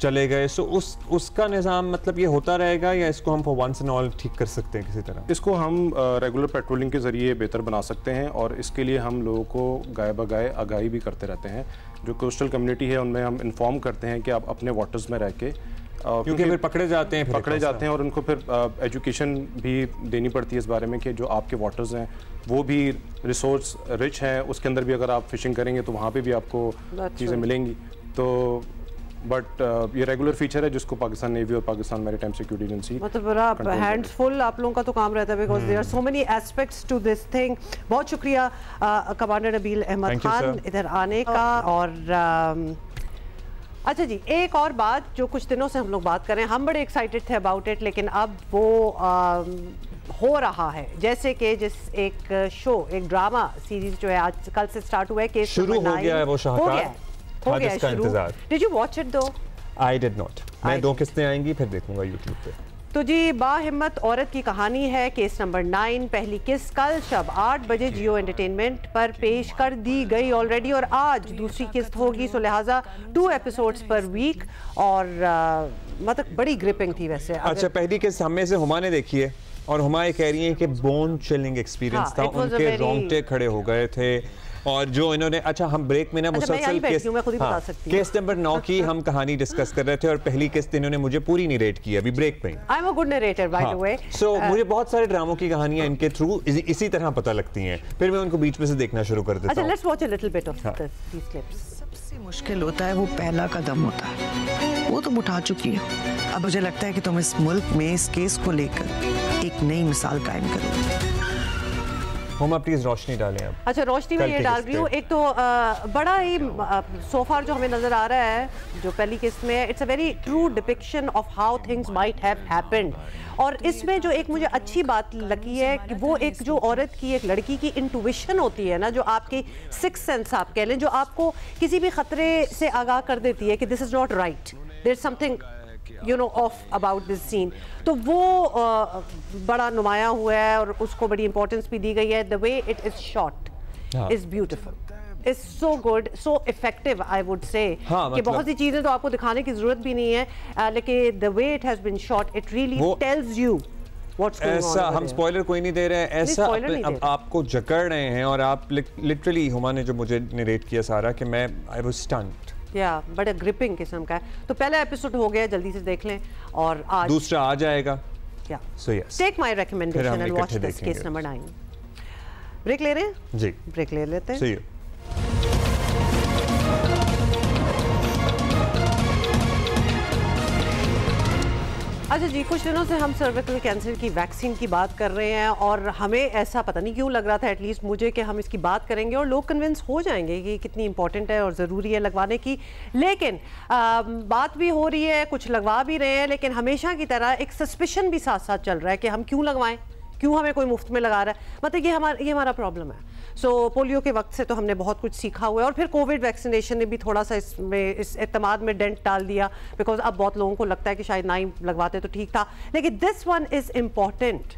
चले गए, सो उसका निज़ाम मतलब ये होता रहेगा या इसको हम फॉर वंस एंड ऑल ठीक कर सकते हैं किसी तरह? इसको हम रेगुलर पेट्रोलिंग के ज़रिए बेहतर बना सकते हैं और इसके लिए हम लोगों को गाय बगाए आगाही भी करते रहते हैं। जो कोस्टल कम्युनिटी है उनमें हम इन्फॉर्म करते हैं कि आप अपने वाटर्स में रह के, क्योंकि फिर पकड़े जाते हैं और उनको फिर एजुकेशन भी देनी पड़ती है इस बारे में कि जो आपके वाटर्स हैं वो भी रिसोर्स रिच हैं, उसके अंदर भी अगर आप फिशिंग करेंगे तो वहाँ पे भी आपको चीज़ें मिलेंगी। तो बट ये रेगुलर फीचर है जिसको पाकिस्तान नेवी और पाकिस्तान मैरीटाइम सिक्योरिटी एजेंसी, मतलब बड़ा हैंड्स फुल आप लोगों का तो काम रहता है, because there are so many aspects to this thing. बहुत शुक्रिया कमांडर नबील अहमद खान इधर आने का। और अच्छा जी, एक और बात जो कुछ दिनों से हम लोग बात कर रहे हैं, हम बड़े एक्साइटेड थे अबाउट इट, लेकिन अब वो हो रहा है, जैसे कि एक शो, एक ड्रामा सीरीज जो है आज कल से स्टार्ट हुआ है, केस शुरू हो गया है, वो शाहकार हो गया शुरू। डिड यू वॉच इट दो? I did not. मैं 2 किस्तें आएंगी फिर देखूंगा यूट्यूब पे। तो जी, बाहिम्मत औरत की कहानी है, केस नंबर 9। पहली किस्त कल शब 8 बजे जियो एंटरटेनमेंट पर पेश कर दी गई ऑलरेडी, और आज दूसरी किस्त होगी, सो लिहाजा 2 एपिसोड्स पर वीक। और मतलब बड़ी ग्रिपिंग थी वैसे। अच्छा, पहली किस्त हम में से हुमा ने देखी है और हुमा ये कह रही है कि बोन चिलिंग एक्सपीरियंस था, उनके रोंगटे खड़े हो गए थे। और जो इन्होंने, अच्छा हम ब्रेक में ना मुसलसल केस नंबर 9 की हम कहानी डिस्कस कर रहे थे और पहली किस्त इन्होंने मुझे पूरी नरेट की अभी ब्रेक में। I am a good narrator by the way. So मुझे बहुत सारे ड्रामों की कहानियां इनके थ्रू इसी तरह पता लगती हैं, फिर मैं उनको बीच में से देखना शुरू कर देता हूं। अच्छा, let's watch a little bit of these clips. सबसे मुश्किल होता है वो पहला कदम होता है, वो तुम उठा चुकी हो। अब मुझे लगता है कि तुम इस मुल्क में इस केस को लेकर एक नई मिसाल कायम करोगे। हुमा प्लीज रोशनी डालें आप। अच्छा, रोशनी में ये डाल रही हूँ। एक तो बड़ा ही सोफार जो हमें नजर आ रहा है जो पहली किस्त में, it's a very true depiction of how things might have happened. और इसमें जो एक मुझे अच्छी बात लगी है कि वो एक जो औरत की, एक लड़की की इंटुइशन होती है ना, जो आपकी सिक्स्थ सेंस आप कह लें, जो आपको किसी भी खतरे से आगाह कर देती है कि this is not right, there is something off about this scene. तो वो बड़ा नुमाया हुआ है और उसको बड़ी इंपॉर्टेंस भी दी गई है। The way it is shot is beautiful, is so good, so effective, I would say कि बहुत सी चीजें तो आपको दिखाने की जरूरत भी नहीं है, लेकिन the way it has been shot it really tells you what's going on. ऐसा हम स्पॉइलर कोई नहीं दे रहे हैं, ऐसा अब आपको जकड़ रहे हैं और आप लिटरली, हुमा ने जो मुझे नरेट किया सारा, कि मैं आई वाज स्टन्ड। या बड़ा ग्रिपिंग किस्म का है। तो पहला एपिसोड हो गया, जल्दी से देख लें, और आज दूसरा आ जाएगा। या so yes, take my recommendation and watch this case number 9। Break ले रहे हैं जी, ब्रेक ले लेते हैं। See you. अच्छा जी, कुछ दिनों से हम सर्विकल कैंसर की वैक्सीन की बात कर रहे हैं और हमें ऐसा पता नहीं क्यों लग रहा था, एटलीस्ट मुझे, कि हम इसकी बात करेंगे और लोग कन्विंस हो जाएंगे कि कितनी इंपॉर्टेंट है और ज़रूरी है लगवाने की। लेकिन बात भी हो रही है, कुछ लगवा भी रहे हैं, लेकिन हमेशा की तरह एक सस्पिशन भी साथ साथ चल रहा है कि हम क्यों लगवाएं, क्यों हमें कोई मुफ्त में लगा रहा है। मतलब ये हमारा प्रॉब्लम है। सो पोलियो के वक्त से तो हमने बहुत कुछ सीखा हुआ है, और फिर कोविड वैक्सीनेशन ने भी थोड़ा सा इसमें इस एतमाद में डेंट डाल दिया, बिकॉज अब बहुत लोगों को लगता है कि शायद ना ही लगवाते तो ठीक था। लेकिन this one is important.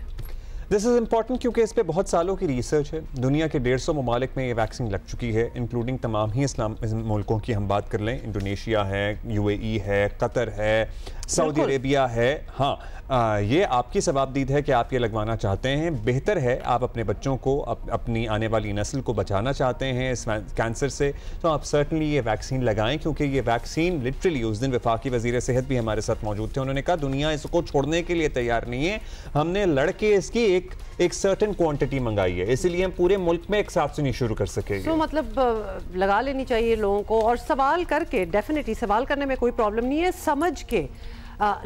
This is important क्योंकि इस पे बहुत सालों की रिसर्च है। दुनिया के 150 ममालिक में ये वैक्सीन लग चुकी है, इंक्लूडिंग तमाम ही इस्लाम मुल्कों की हम बात कर लें। इंडोनेशिया है, UAE है, कतर है, सऊदी अरेबिया है। हाँ, ये आपकी सवाबदीद है कि आप ये लगवाना चाहते हैं। बेहतर है आप अपने बच्चों को, अपनी आने वाली नस्ल को बचाना चाहते हैं इस कैंसर से, तो आप सर्टनली ये वैक्सीन लगाएं, क्योंकि ये वैक्सीन लिटरली, उस दिन वफाकी वज़ीर सेहत भी हमारे साथ मौजूद थे, उन्होंने कहा दुनिया इसको छोड़ने के लिए तैयार नहीं है, हमने लड़के इसकी एक सर्टेन क्वांटिटी मंगाई है, इसीलिए हम पूरे मुल्क में एक साथ सुनी शुरू कर सकेंगे। तो मतलब लगा लेनी चाहिए लोगों को, और सवाल करके, डेफिनेटली सवाल करने में कोई प्रॉब्लम नहीं है, समझ के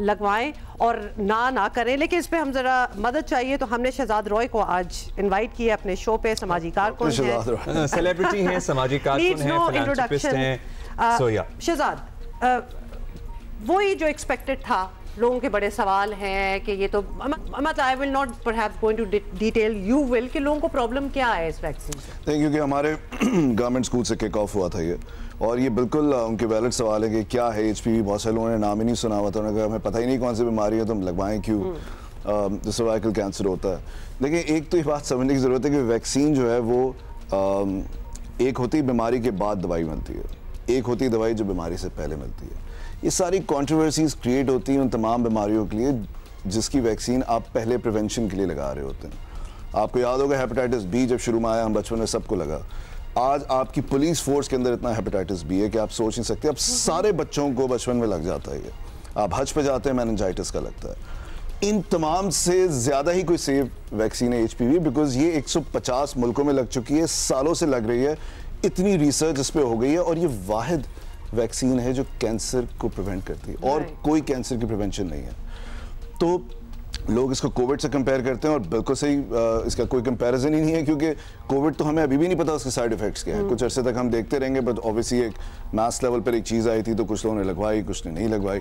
लगवाएं और ना करें। लेकिन इस पे हम जरा मदद चाहिए, तो हमने शहजाद रॉय को आज इनवाइट किया अपने शो पे। समाजी कारकुन हैं, सेलिब्रिटी हैं, समाजी कारकुन हैं, फिलांथ्रोपिस्ट हैं। सो या शहजाद, वही जो एक्सपेक्टेड था, लोगों के बड़े सवाल हैं कि ये तो मतलब I will not perhaps going to detail, you will, कि लोगों को प्रॉब्लम क्या है इस वैक्सीन से? क्योंकि हमारे गवर्नमेंट स्कूल से किक ऑफ हुआ था ये, और ये बिल्कुल उनके वैलिड सवाल है कि क्या है HPV। बहुत सारे लोगों ने नाम ही नहीं सुना हुआ था, उन्होंने कहा हमें पता ही नहीं कौन सी बीमारी है तो हम लगवाएं क्यों, जो सर्वाइकल कैंसर होता है। लेकिन एक तो ये बात समझने की ज़रूरत है कि वैक्सीन जो है वो एक होती है बीमारी के बाद दवाई मिलती है, एक होती है दवाई जो बीमारी से पहले मिलती है। ये सारी कंट्रोवर्सीज क्रिएट होती हैं उन तमाम बीमारियों के लिए जिसकी वैक्सीन आप पहले प्रिवेंशन के लिए लगा रहे होते हैं। आपको याद होगा हेपेटाइटिस B जब शुरू में आया, हम बचपन में सबको लगा। आज आपकी पुलिस फोर्स के अंदर इतना हेपेटाइटिस B है कि आप सोच नहीं सकते, अब सारे बच्चों को बचपन में लग जाता है ये। आप हज पे जाते हैं, मेनिंजाइटिस का लगता है। इन तमाम से ज़्यादा ही कोई सेफ वैक्सीन है HPV, बिकॉज ये 150 मुल्कों में लग चुकी है, सालों से लग रही है, इतनी रिसर्च इस पर हो गई है, और ये वाहिद वैक्सीन है जो कैंसर को प्रिवेंट करती है, और कोई कैंसर की प्रिवेंशन नहीं है। तो लोग इसको कोविड से कंपेयर करते हैं, और बिल्कुल सही, इसका कोई कंपैरिजन ही नहीं है, क्योंकि कोविड तो हमें अभी भी नहीं पता उसके साइड इफेक्ट्स क्या हैं। कुछ अरसे तक हम देखते रहेंगे, बट ऑब्वियसली एक मास लेवल पर एक चीज़ आई थी तो कुछ लोगों ने लगवाई, कुछ ने नहीं लगवाई।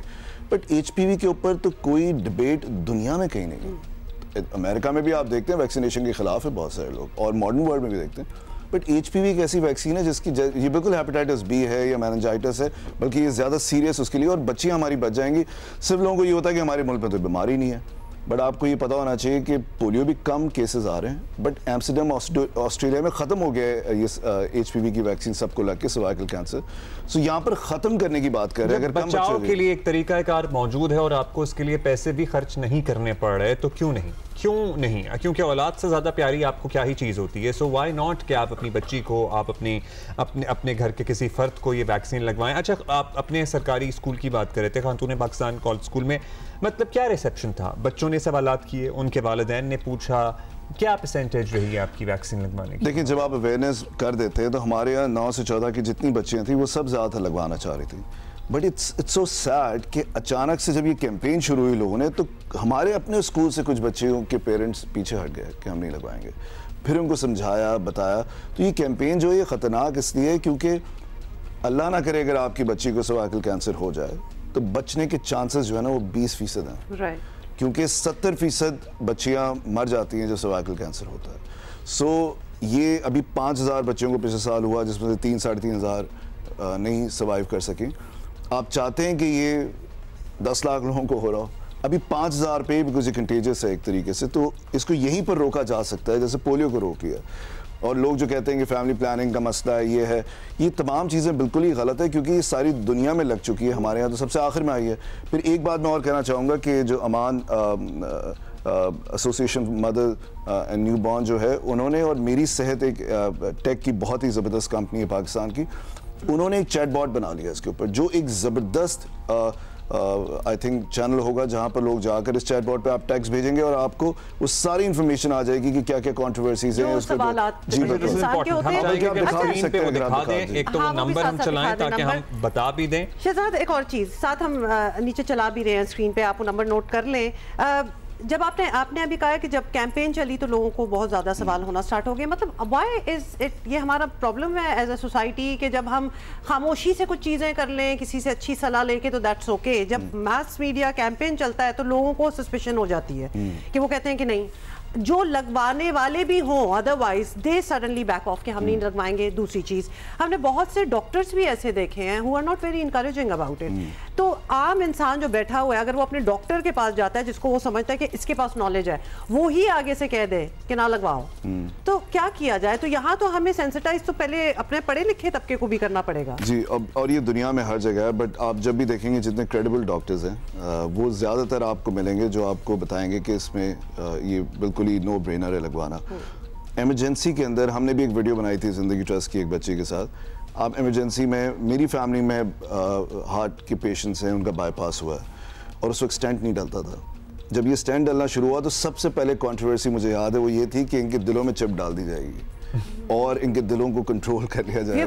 बट HPV के ऊपर तो कोई डिबेट दुनिया में कहीं नहीं है। अमेरिका में भी आप देखते हैं वैक्सीनेशन के खिलाफ है बहुत सारे लोग, और मॉडर्न वर्ल्ड में भी देखते हैं। बट HPV एक ऐसी वैक्सीन है जिसकी ये बिल्कुल हेपेटाइटिस B है या मेनिंजाइटिस है, बल्कि ये ज़्यादा सीरियस उसके लिए, और बच्चियाँ हमारी बच जाएंगी। सिर्फ लोगों को ये होता है कि हमारे मुल्क में तो बीमारी नहीं है, बट आपको ये पता होना चाहिए कि पोलियो भी कम केसेस आ रहे हैं, बट एम्स्टर्डम ऑस्ट्रेलिया में ख़त्म हो गया ये HPV की वैक्सीन सबको लग के, सर्वाइकल कैंसर। सो यहाँ पर ख़त्म करने की बात कर रहे हैं। अगर बचाव के लिए एक तरीकाकार मौजूद है और आपको इसके लिए पैसे भी खर्च नहीं करने पड़ रहे, तो क्यों नहीं? क्योंकि औलाद से ज़्यादा प्यारी आपको क्या ही चीज़ होती है। सो व्हाई नॉट कि आप अपनी बच्ची को, आप अपने घर के किसी फ़र्द को ये वैक्सीन लगवाएं। अच्छा, आप अपने सरकारी स्कूल की बात कर रहे थे, खातून पाकिस्तान कॉलेज स्कूल में, मतलब क्या रिसेप्शन था? बच्चों ने सवालात किए, उनके वालिदैन ने पूछा, क्या परसेंटेज रही है आपकी वैक्सीन लगवाने की? देखिए, जब आप अवेयरनेस कर देते हैं तो हमारे यहाँ 9 से 14 की जितनी बच्चियाँ थी वो सब ज़्यादातर लगवाना चाह रही थी। बट इट्स सो सैड कि अचानक से जब ये कैंपेन शुरू हुई लोगों ने, तो हमारे अपने स्कूल से कुछ बच्चियों के पेरेंट्स पीछे हट गए कि हम नहीं लगवाएंगे। फिर उनको समझाया, बताया। तो ये कैंपेन जो है ये ख़तरनाक इसलिए क्योंकि अल्लाह ना करे अगर आपकी बच्ची को सर्वाइकल कैंसर हो जाए तो बचने के चांसेस जो है ना वो 20% हैं, क्योंकि 70% बच्चियाँ मर जाती हैं जब सर्वाइकल कैंसर होता है। सो ये अभी 5000 बच्चियों को पिछले साल हुआ, जिसमें से 3-3.5 नहीं सर्वाइव कर सकें। आप चाहते हैं कि ये 10 लाख लोगों को हो रहा हो, अभी 5000 पे, बिकॉज ये कंटेजियस है एक तरीके से, तो इसको यहीं पर रोका जा सकता है जैसे पोलियो को रोक लिया। और लोग जो कहते हैं कि फैमिली प्लानिंग का मसला है, ये है, ये तमाम चीज़ें बिल्कुल ही गलत है, क्योंकि ये सारी दुनिया में लग चुकी है, हमारे यहाँ तो सबसे आखिर में आई है। फिर एक बात मैं और कहना चाहूँगा कि जो Aman association mother and newborn जो है, उन्होंने, और मेरी सेहत एक टेक की बहुत ही ज़बरदस्त कंपनी है पाकिस्तान की, उन्होंने एक चैट बॉट बना लिया इसके ऊपर, जो एक ज़बरदस्त आई थिंक चैनल होगा जहां पर लोग जाकर इस चैट बोर्ड पे आप टेक्स्ट भेजेंगे और आपको उस सारी इंफॉर्मेशन आ जाएगी कि क्या क्या कंट्रोवर्सीज हैं उसके जी एक तो नंबर हम चलाएं ताकि हम बता भी दें। शहजाद, एक और चीज साथ हम नीचे चला भी रहे हैं स्क्रीन पे, आप वो नंबर नोट कर लें। जब आपने अभी कहा कि जब कैंपेन चली तो लोगों को बहुत ज़्यादा सवाल होना स्टार्ट हो गए, मतलब व्हाई इज इट, ये हमारा प्रॉब्लम है एज अ सोसाइटी कि जब हम खामोशी से कुछ चीज़ें कर लें, किसी से अच्छी सलाह लेके तो दैट्स ओके, जब मास मीडिया कैंपेन चलता है तो लोगों को सस्पिशन हो जाती है कि वो कहते हैं कि नहीं, जो लगवाने वाले भी हों otherwise they suddenly back of कि हम नहीं लगवाएंगे। दूसरी चीज़, हमने बहुत से डॉक्टर्स भी ऐसे देखे हैं who are not very encouraging about it. तो आम इंसान जो बैठा हुआ है, अगर वो अपने डॉक्टर के पास जाता है जिसको वो समझता है कि इसके पास नॉलेज है, वो ही आगे से कह दे कि ना लगवाओ, तो क्या किया जाए? तो यहाँ तो हमें सेंसिटाइज तो पहले अपने पढ़े लिखे तबके को भी करना पड़ेगा जी। और ये दुनिया में हर जगह है, बट आप जब भी देखेंगे जितने क्रेडिबल डॉक्टर्स हैं वो ज़्यादातर आपको मिलेंगे जो आपको बताएंगे कि इसमें ये बिल्कुल ही नो ब्रेनर है लगवाना। इमरजेंसी के अंदर हमने भी एक वीडियो बनाई थी जिंदगी ट्रस्ट की एक बच्चे के साथ। आप इमरजेंसी में, मेरी फैमिली में हार्ट के पेशेंट्स हैं, उनका बाईपास हुआ है और उस वक्त स्टेंट नहीं डलता था। जब ये स्टेंट डलना शुरू हुआ तो सबसे पहले कंट्रोवर्सी मुझे याद है वो ये थी कि इनके दिलों में चिप डाल दी जाएगी और इनके दिलों को कंट्रोल कर लिया जाएगा।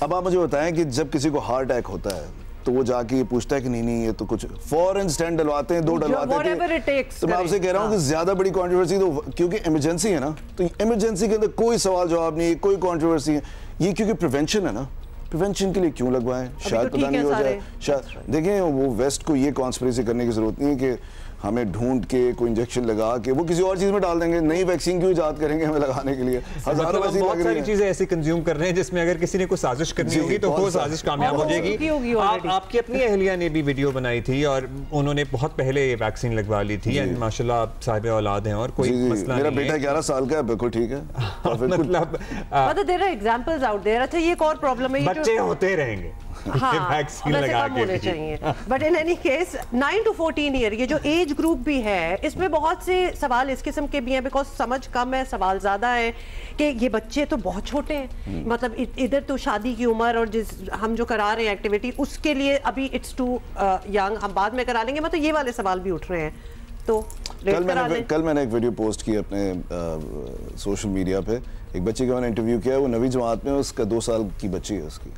अब आप मुझे बताएं कि जब किसी को हार्ट अटैक होता है तो वो जाके ये पूछता है कि नहीं ये तो कुछ फॉरेन स्टेंट डलवाते हैं, 2 डलवाते हैं। तो मैं आपसे कह रहा हूँ कि ज्यादा बड़ी कंट्रोवर्सी तो क्योंकि इमरजेंसी है ना, तो इमरजेंसी के अंदर कोई सवाल जवाब नहीं है, कोई कंट्रोवर्सी है। ये क्योंकि प्रिवेंशन है ना, प्रिवेंशन के लिए क्यों लगवाएं, शायद पता नहीं हो जाए। शायद देखें वो वेस्ट को ये कॉन्स्पिरेसी करने की जरूरत नहीं है कि हमें ढूंढ के कोई इंजेक्शन लगा के वो किसी और चीज में डाल देंगे। नई वैक्सीन क्यों इजाद करेंगे हमें लगाने के लिए? हजारों वैक्सीन लग रही हैं। चीजें ऐसी कंज्यूम कर रहे हैं जिसमें अगर किसी ने कोई साजिश करनी होगी तो वो साजिश कामयाब हो जाएगी। आपकी अपनी अहलिया ने भी वीडियो बनाई थी और उन्होंने बहुत पहले ये वैक्सीन लगवा ली थी। माशाल्लाह आप साहिब औलाद हैं और कोई मसला नहीं है। मेरा बेटा 11 साल का है, बिल्कुल ठीक है। मतलब there are examples out there. अच्छा ये एक और प्रॉब्लम है, बच्चे होते रहेंगे वैक्सीन लगा के होने चाहिए। But in any case 9 to 14 year ये जो एज ग्रुप भी है इसमें बहुत से सवाल इस किस्म के भी हैं, बिकॉज समझ कम है, सवाल ज्यादा है कि ये बच्चे तो बहुत छोटे हैं। मतलब इधर तो शादी की उम्र और जिस हम जो करा रहे हैं एक्टिविटी उसके लिए अभी इट्स टू यंग, हम बाद में करा लेंगे। मतलब ये वाले सवाल भी उठ रहे हैं। तो कल मैंने एक वीडियो पोस्ट की अपने सोशल मीडिया पे, एक बच्ची का मैंने इंटरव्यू किया, वो 9वीं जमात में, उसका 2 साल की बच्ची है उसकी।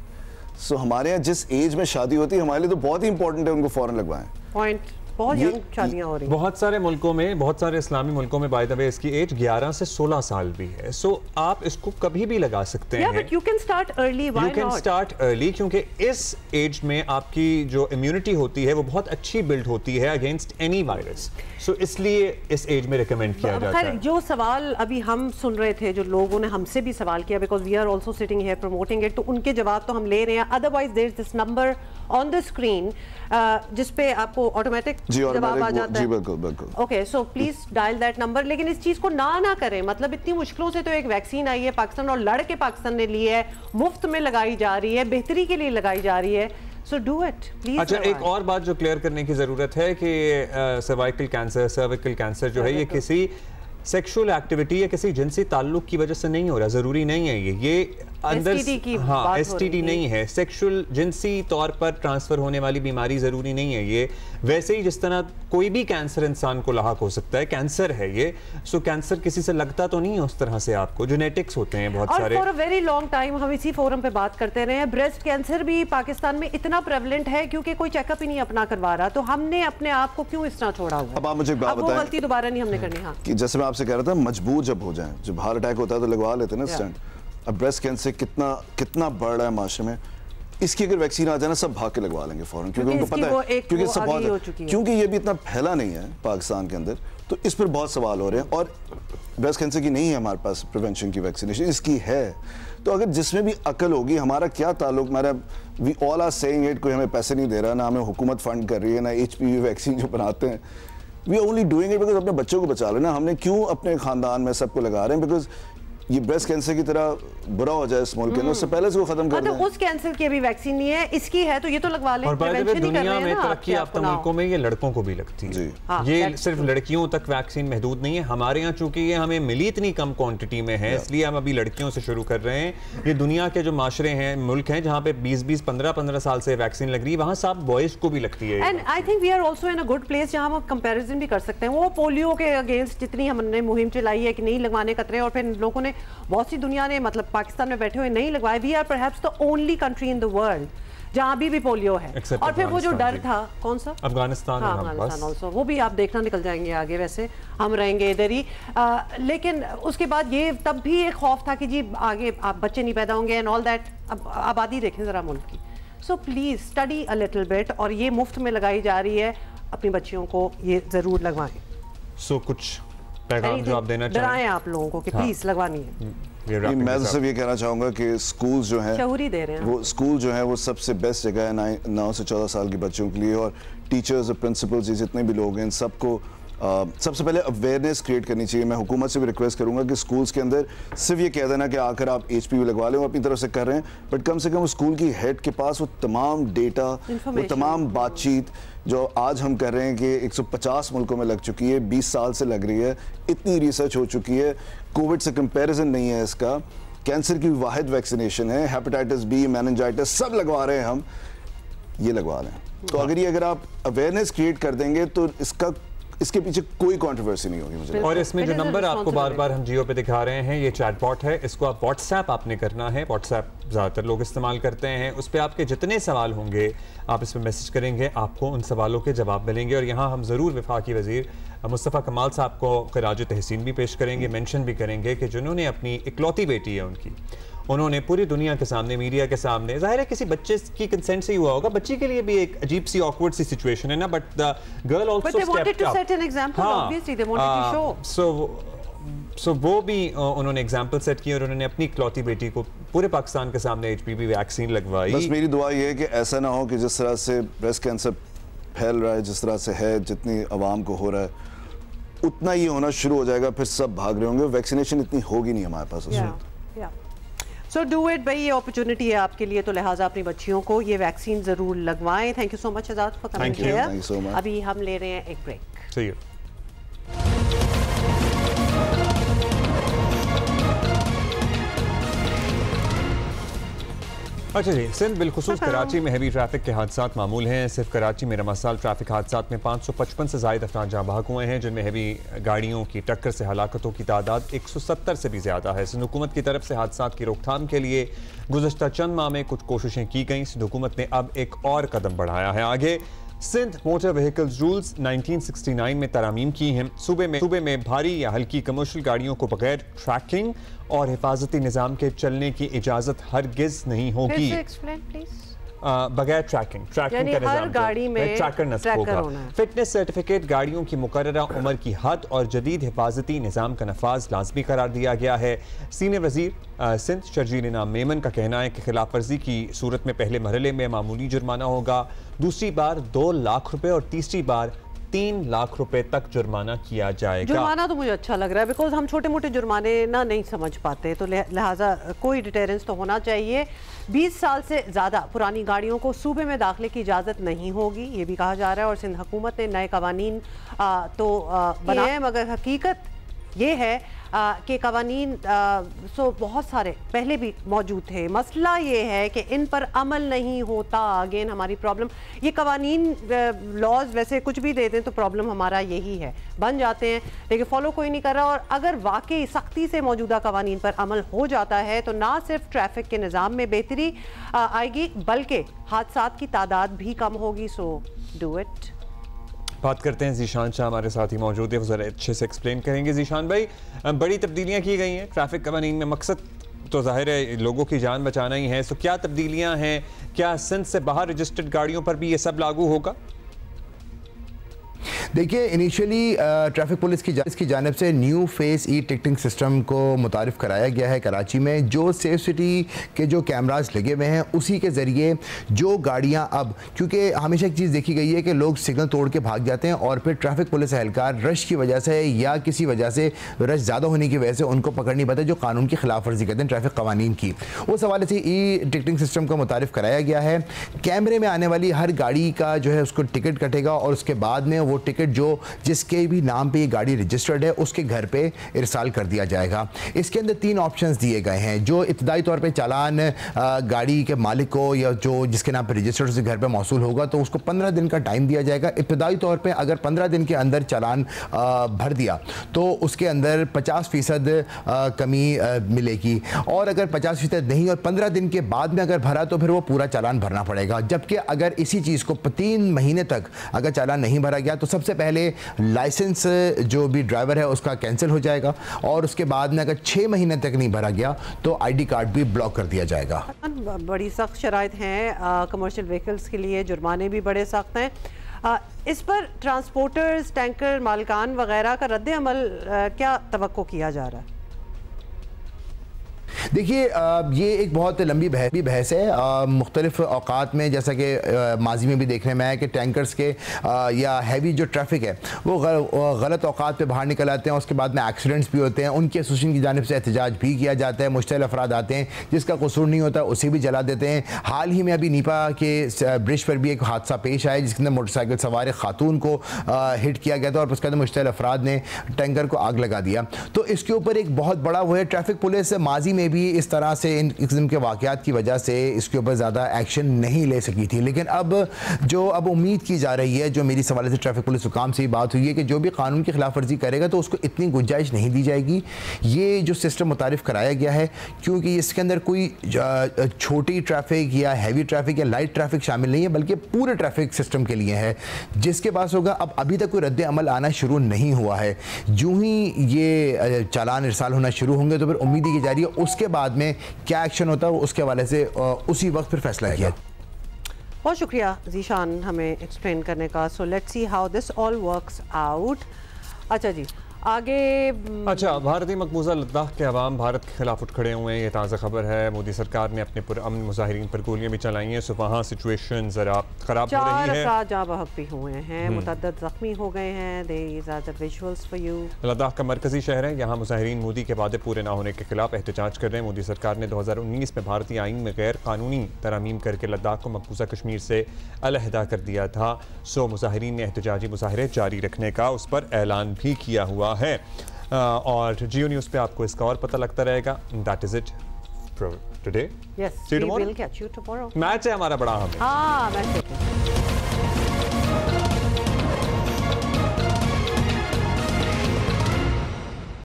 सो हमारे यहाँ जिस एज में शादी होती है हमारे लिए तो बहुत ही इंपॉर्टेंट है उनको फौरन लगवाएं। पॉइंट, बहुत यंग शादियां हो रही हैं। बहुत सारे मुल्कों में, बहुत सारे इस्लामी मुल्कों में बाय द वे इसकी एज 11 से 16 साल भी है। सो आप इसको कभी भी लगा सकते हैं। But you can start early, you can start early, क्योंकि इस एज में आपकी जो इम्यूनिटी होती है वो बहुत अच्छी बिल्ड होती है अगेंस्ट एनी वायरस। सो इसलिए इस एज में रिकमेंड किया जाता है। जो सवाल अभी हम सुन रहे थे, जो लोगों ने हमसे भी सवाल किया, because we are also sitting here promoting it, तो उनके जवाब तो हम ले रहे हैं। Otherwise there is this number on the screen जिसपे आपको ऑटोमेटिक जवाब आ जाता है। बिल्कुल। Okay, so please dial that number. लेकिन इस चीज को ना करें। मतलब इतनी मुश्किलों से तो एक वैक्सीन आई है पाकिस्तान और लड़ के पाकिस्तान ने ली है, मुफ्त में लगाई जा रही है, बेहतरी के लिए लगाई जा रही है। So do it, please. अच्छा, एक और बात जो क्लियर करने की जरूरत है कि सर्वाइकल कैंसर, सर्विकल कैंसर जो है ये किसी सेक्सुअल एक्टिविटी या किसी जिनसी ताल्लुक की वजह से नहीं हो रहा, जरूरी नहीं है। ये अंदर एसटीडी नहीं है, सेक्सुअल जिनसी तौर पर ट्रांसफर होने वाली बीमारी जरूरी नहीं है ये। वैसे ही जिस तरह कोई भी कैंसर इंसान को लाहक हो सकता है, कैंसर है ये। सो कैंसर किसी से लगता तो नहीं है उस तरह से, आपको जेनेटिक्स होते हैं बहुत सारे। For a very long time हम इसी फोरम पे बात करते रहे हैं, ब्रेस्ट कैंसर भी पाकिस्तान में इतना प्रेवलेंट है क्योंकि कोई चेकअप ही नहीं अपना करवा रहा। तो हमने अपने आप को क्यों इस तरह छोड़ा हुआ? अब आप मुझे बात बताएं, वो गलती दोबारा नहीं हमने करनी। हाँ, कि जैसे मैं आपसे कह रहा था, मजबूर जब हो जाए, जब हार्ट अटैक होता है तो लगवा लेते हैं ना स्टेंट। अब ब्रेस्ट कैंसर कितना बढ़ रहा है माशरे में, इसकी अगर वैक्सीन आ जाए ना सब भाग के लगवा लेंगे फौरन, क्योंकि उनको पता है, क्योंकि सब बहुत, क्योंकि ये भी इतना फैला नहीं है पाकिस्तान के अंदर, तो इस पर बहुत सवाल हो रहे हैं। और ब्रेस्ट कैंसर की नहीं है हमारे पास प्रिवेंशन की वैक्सीनेशन, इसकी है। तो अगर जिसमें भी अकल होगी, हमारा क्या ताल्लुक, we all are saying it, कोई हमें पैसे नहीं दे रहा, ना हमें हुकूमत फंड कर रही है, ना HPV वैक्सीन जो बनाते हैं, we are only doing it because अपने बच्चों को बचा लेना। हमने क्यों अपने खानदान में सबको लगा रहे हैं? बिकॉज ये ब्रेस्ट कैंसर की तरह बुरा हो जाए इस मुल्क के अंदर, उससे पहले इसको खत्म कर दें। उस कैंसर की अभी वैक्सीन नहीं है, इसकी है तो ये तो लगवा लें। और दुनिया में तरक्की याफ्ता मुल्कों में ये लड़कों को भी लगती है। हाँ, ये सिर्फ लड़कियों तक वैक्सीन महदूद नहीं है। हमारे यहाँ चूंकि ये हमें मिली इतनी कम क्वांटिटी में है, इसलिए हम अभी लड़कियों से शुरू कर रहे हैं। ये दुनिया के जो माशरे हैं, मुल्क हैं जहाँ पे 20-20, 15-15 साल से वैक्सीन लग रही है, वहाँ सब बॉयज को भी लगती है। And I think we are also in a good place जहाँ हम कंपैरिजन भी कर सकते हैं। वो पोलियो के अगेंस्ट जितनी हमने मुहिम चलाई है कि नहीं लगवाने खतरे, और फिर लोगों ने, बहुत सी दुनिया ने, मतलब पाकिस्तान में बैठे हुए नहीं लगवाए। We are perhaps the only country in the world जहां अभी भी पोलियो है। और फिर वो जो डर था, कौन सा, अफगानिस्तान, हाँ, अफगानिस्तान ऑल्सो, वो भी आप देखना निकल जाएंगे आगे। वैसे हम रहेंगे इधर ही, लेकिन उसके बाद ये तब भी एक खौफ था कि जी आगे आप बच्चे नहीं पैदा होंगे एंड ऑल दैट। अब आबादी देखें जरा मुल्क की। So please study a little bit, और ये मुफ्त में लगाई जा रही है, अपनी बच्चियों को ये जरूर लगवाएं। सो कुछ पैगाम जो आप देना चाहें? डराएं आप लोगों को कि प्लीज लगवानी है। मैं तो सिर्फ ये कहना चाहूँगा कि स्कूल जो है शऊरी दे रहे हैं, वो स्कूल जो है वो सबसे बेस्ट जगह है 9 से 14 साल के बच्चों के लिए, और टीचर्स और प्रिंसिपल्स जितने भी लोग हैं सबको सबसे पहले अवेयरनेस क्रिएट करनी चाहिए। मैं हुकूमत से भी रिक्वेस्ट करूंगा कि स्कूल्स के अंदर सिर्फ ये कह देना कि आकर आप HPV लगवा लें, वो अपनी तरफ से कर रहे हैं, बट कम से कम स्कूल की हेड के पास वो तमाम डेटा, वो तमाम बातचीत जो आज हम कर रहे हैं कि 150 मुल्कों में लग चुकी है, 20 साल से लग रही है, इतनी रिसर्च हो चुकी है, कोविड से कंपैरिजन नहीं है इसका, कैंसर की वाहिद वैक्सीनेशन है, हेपेटाइटिस B, मेनिंजाइटिस सब लगवा रहे हैं हम, ये लगवा लें। तो अगर आप अवेयरनेस क्रिएट कर देंगे तो इसके पीछे कोई कंट्रोवर्सी नहीं होगी मुझे। और इसमें जो नंबर आपको बार बार हम जियो पे दिखा रहे हैं, ये चैटबॉट है, इसको आप व्हाट्सएप आपने करना है, व्हाट्सएप ज़्यादातर लोग इस्तेमाल करते हैं, उस पर आपके जितने सवाल होंगे आप इस पर मैसेज करेंगे, आपको उन सवालों के जवाब मिलेंगे। और यहाँ हम ज़रूर वफाकी वज़ीर मुस्तफ़ा कमाल साहब को खिराज तहसीन भी पेश करेंगे, मेंशन भी करेंगे कि जिन्होंने अपनी इकलौती बेटी है उनकी, उन्होंने पूरी दुनिया के सामने, मीडिया के सामने, जाहिर है किसी बच्चे की कंसेंट से ही हुआ होगा, बच्ची के लिए भी एक अजीब सी ऑकवर्ड सी सिचुएशन है ना, but the girl also stepped up. So वो भी उन्होंने एग्जांपल सेट किया और उन्होंने अपनी इकलौती बेटी को पूरे पाकिस्तान के सामने HPV वैक्सीन लगवाई। बस मेरी दुआ ये है कि ऐसा ना हो कि जिस तरह से ब्रेस्ट कैंसर फैल रहा है, जिस तरह से है, जितनी आवाम को हो रहा है, उतना ये होना शुरू हो जाएगा, फिर सब भाग रहे होंगे, वैक्सीनेशन इतनी होगी नहीं हमारे पास उस वक्त। सो डू इट भाई, ये अपॉर्चुनिटी है आपके लिए, तो लिहाजा अपनी बच्चियों को ये वैक्सीन जरूर लगवाएं। Thank you so much Azad for coming here. अभी हम ले रहे हैं एक ब्रेक। अच्छा जी, सिंध बिलखुसूस कराची में हैवी ट्रैफिक के हादसात मामूल हैं। सिर्फ कराची में रमसाल ट्रैफिक हादसात में 555 से ज़ायद अफराद जाँ बहक हुए हैं, जिनमें हैवी गाड़ियों की टक्कर से हलाकतों की तादाद 170 से भी ज़्यादा है। सिंध हुकूमत की तरफ से हादसात की रोकथाम के लिए गुज़श्ता चंद माह में कुछ कोशिशें की गईं। सिंध हुकूमत ने अब एक और कदम बढ़ाया है आगे। सिंध मोटर व्हीकल्स रूल्स 1969 में तरामीम की हैं। सूबे में भारी या हल्की कमर्शियल गाड़ियों को बगैर ट्रैकिंग और हिफाजती निज़ाम के चलने की इजाज़त हरगिज़ नहीं होगी। बगैर ट्रैकिंग का निज़ाम, गाड़ी में ट्रैकर नस्ब होगा। फिटनेस सर्टिफिकेट, गाड़ियों की मुकर्ररा उम्र की हद और जदीद हिफाजती निज़ाम का नफाज लाजमी करार दिया गया है। सीनियर वज़ीर सिंध शर्जील इनाम मेमन का कहना है कि खिलाफ वर्जी की सूरत में पहले मरहले में मामूली जुर्माना होगा, दूसरी बार 2 लाख रुपए और तीसरी बार 3 लाख रुपए तक जुर्माना किया जाएगा। जुर्माना तो मुझे अच्छा लग रहा है, बिकॉज हम छोटे मोटे जुर्माने ना नहीं समझ पाते, तो लिहाजा कोई डिटेरेंस तो होना चाहिए। 20 साल से ज़्यादा पुरानी गाड़ियों को सूबे में दाखिले की इजाज़त नहीं होगी, ये भी कहा जा रहा है। और सिंध हुकूमत ने नए कवानीन तो बनाए हैं, मगर हकीकत ये है कि कवानीन बहुत सारे पहले भी मौजूद थे। मसला ये है कि इन पर अमल नहीं होता। अगेन हमारी प्रॉब्लम ये कवानीन, लॉज वैसे कुछ भी दे दें तो प्रॉब्लम हमारा यही है, बन जाते हैं लेकिन फॉलो कोई नहीं कर रहा। और अगर वाकई सख्ती से मौजूदा कवानीन पर अमल हो जाता है तो ना सिर्फ ट्रैफिक के निज़ाम में बेहतरी आएगी, बल्कि हादसात की तादाद भी कम होगी। So do it. बात करते हैं जीशान शाह हमारे साथ ही मौजूद है, वो ज़रा अच्छे से एक्सप्लेन करेंगे। जीशान भाई, बड़ी तब्दीलियाँ की गई हैं ट्रैफिक कवानीन में, मकसद तो जाहिर है लोगों की जान बचाना ही है। सो क्या तब्दीलियाँ हैं? क्या सिंध से बाहर रजिस्टर्ड गाड़ियों पर भी ये सब लागू होगा? देखिए, इनिशियली ट्रैफिक पुलिस की जानिब से new face e ticketing system को मुतारिफ कराया गया है कराची में। जो सेफ सिटी के जो कैमरास लगे हुए हैं उसी के ज़रिए जो गाड़ियां अब, क्योंकि हमेशा एक चीज़ देखी गई है कि लोग सिग्नल तोड़ के भाग जाते हैं और फिर ट्रैफिक पुलिस एहलकार रश की वजह से या किसी वजह से रश ज़्यादा होने की वजह से उनको पकड़ नहीं पाते, जो कानून की खिलाफ वर्जी करते हैं ट्रैफिक कवानीन की। उस हवाले से ई टिकटिंग सिस्टम को मुतारिफ कराया गया है। कैमरे में आने वाली हर गाड़ी का जो है उसको टिकट कटेगा और उसके बाद में वो टिकट जो जिसके भी नाम पे ये गाड़ी रजिस्टर्ड है उसके घर पे इरसाल कर दिया जाएगा। इसके अंदर 3 ऑप्शंस दिए गए हैं। जो इब्तदाई तौर पे चालान गाड़ी के मालिक को या जो जिसके नाम पे रजिस्टर्ड उसके घर पे मौसूल होगा तो उसको 15 दिन का टाइम दिया जाएगा। इब्तदाई तौर पे अगर 15 दिन के अंदर चालान भर दिया तो उसके अंदर 50% कमी मिलेगी, और अगर 50% नहीं और 15 दिन के बाद में अगर भरा तो फिर वो पूरा चालान भरना पड़ेगा। जबकि अगर इसी चीज़ को 3 महीने तक अगर चालान नहीं भरा गया तो सबसे पहले लाइसेंस जो भी ड्राइवर है उसका कैंसिल हो जाएगा, और उसके बाद में अगर 6 महीने तक नहीं भरा गया तो आईडी कार्ड भी ब्लॉक कर दिया जाएगा। बड़ी सख्त शराइत हैं कमर्शियल व्हीकल्स के लिए, जुर्माने भी बड़े सख्त हैं। इस पर ट्रांसपोर्टर्स, टैंकर मालिकान वगैरह का रद्द अमल क्या तवक्को किया जा रहा है? देखिए, ये एक बहुत लंबी बहस है। मुख्तलिफ औकात में, जैसा कि माजी में भी देखने में आया कि टैंकर्स के या हैवी जो ट्रैफिक है वो गलत औकात पे बाहर निकल आते हैं, उसके बाद में एक्सीडेंट्स भी होते हैं। उनकी एसोसिएशन की जानिब से एहतजाज भी किया जाता है। मुश्तल अफराद आते हैं जिसका कसूर नहीं होता, उसे भी जला देते हैं। हाल ही में अभी नीपा के ब्रिज पर भी एक हादसा पेश आया जिसके अंदर मोटरसाइकिल सवार खातून को हिट किया गया था और उसके अंदर मुश्तल अफराद ने टैंकर को आग लगा दिया। तो इसके ऊपर एक बहुत बड़ा वो है, ट्रैफिक पुलिस माजी में भी इस तरह से इन किस्म के वाक़यात की वजह से इसके ऊपर ज़्यादा एक्शन नहीं ले सकी थी। लेकिन अब उम्मीद की जा रही है, जो मेरी सवाल से ट्रैफिक पुलिस हुकाम से ही बात हुई है कि जो भी कानून की खिलाफ वर्जी करेगा तो उसको इतनी गुंजाइश नहीं दी जाएगी। ये जो सिस्टम मुतारिफ कराया गया है, क्योंकि इसके अंदर कोई छोटी ट्रैफिक या हैवी ट्रैफिक या लाइट ट्रैफिक शामिल नहीं है, बल्कि पूरे ट्रैफिक सिस्टम के लिए है। जिसके पास होगा, अब अभी तक कोई रद्द अमल आना शुरू नहीं हुआ है। जो ही ये चालान इरसाल होना शुरू होंगे तो फिर उम्मीद की जा रही है उसके बाद में क्या एक्शन होता है उसके हवाले से उसी वक्त फिर फैसला किया। बहुत शुक्रिया जीशान हमें एक्सप्लेन करने का। So let's see how this all works out. अच्छा जी, आगे भारतीय मकबूजा लद्दाख के अवाम भारत के खिलाफ उठ खड़े हुए हैं। ये ताज़ा खबर है। मोदी सरकार ने अपने पुरअमन मुजाहिरीन पर गोलियां भी चलाई हैं। सो वहाँ सिचुएशन ज़रा ख़राब हो रही है। 4 जहाँ बहक भी हुए हैं, मुतअद्दिद ज़ख्मी हो गए हैं। These are the visuals for you। Ladakh का मरकज़ी शहर है। यहाँ मुजाहिरीन मोदी के वादे पूरे ना होने के खिलाफ एहतजाज कर रहे हैं। मोदी सरकार ने 2019 में भारतीय आईन में गैर कानूनी तरमीम करके लद्दाख को मकबूजा कश्मीर से अलहदा कर दिया था। सो मुजाहिरीन ने एहतजाजी मुजाहरे जारी रखने का उस पर ऐलान भी किया हुआ है। और जियो न्यूज़ पे आपको इसका और पता लगता रहेगा। That is it for today. Yes, we will catch you tomorrow. Match है हमारा बड़ा। हाँ, मैच है।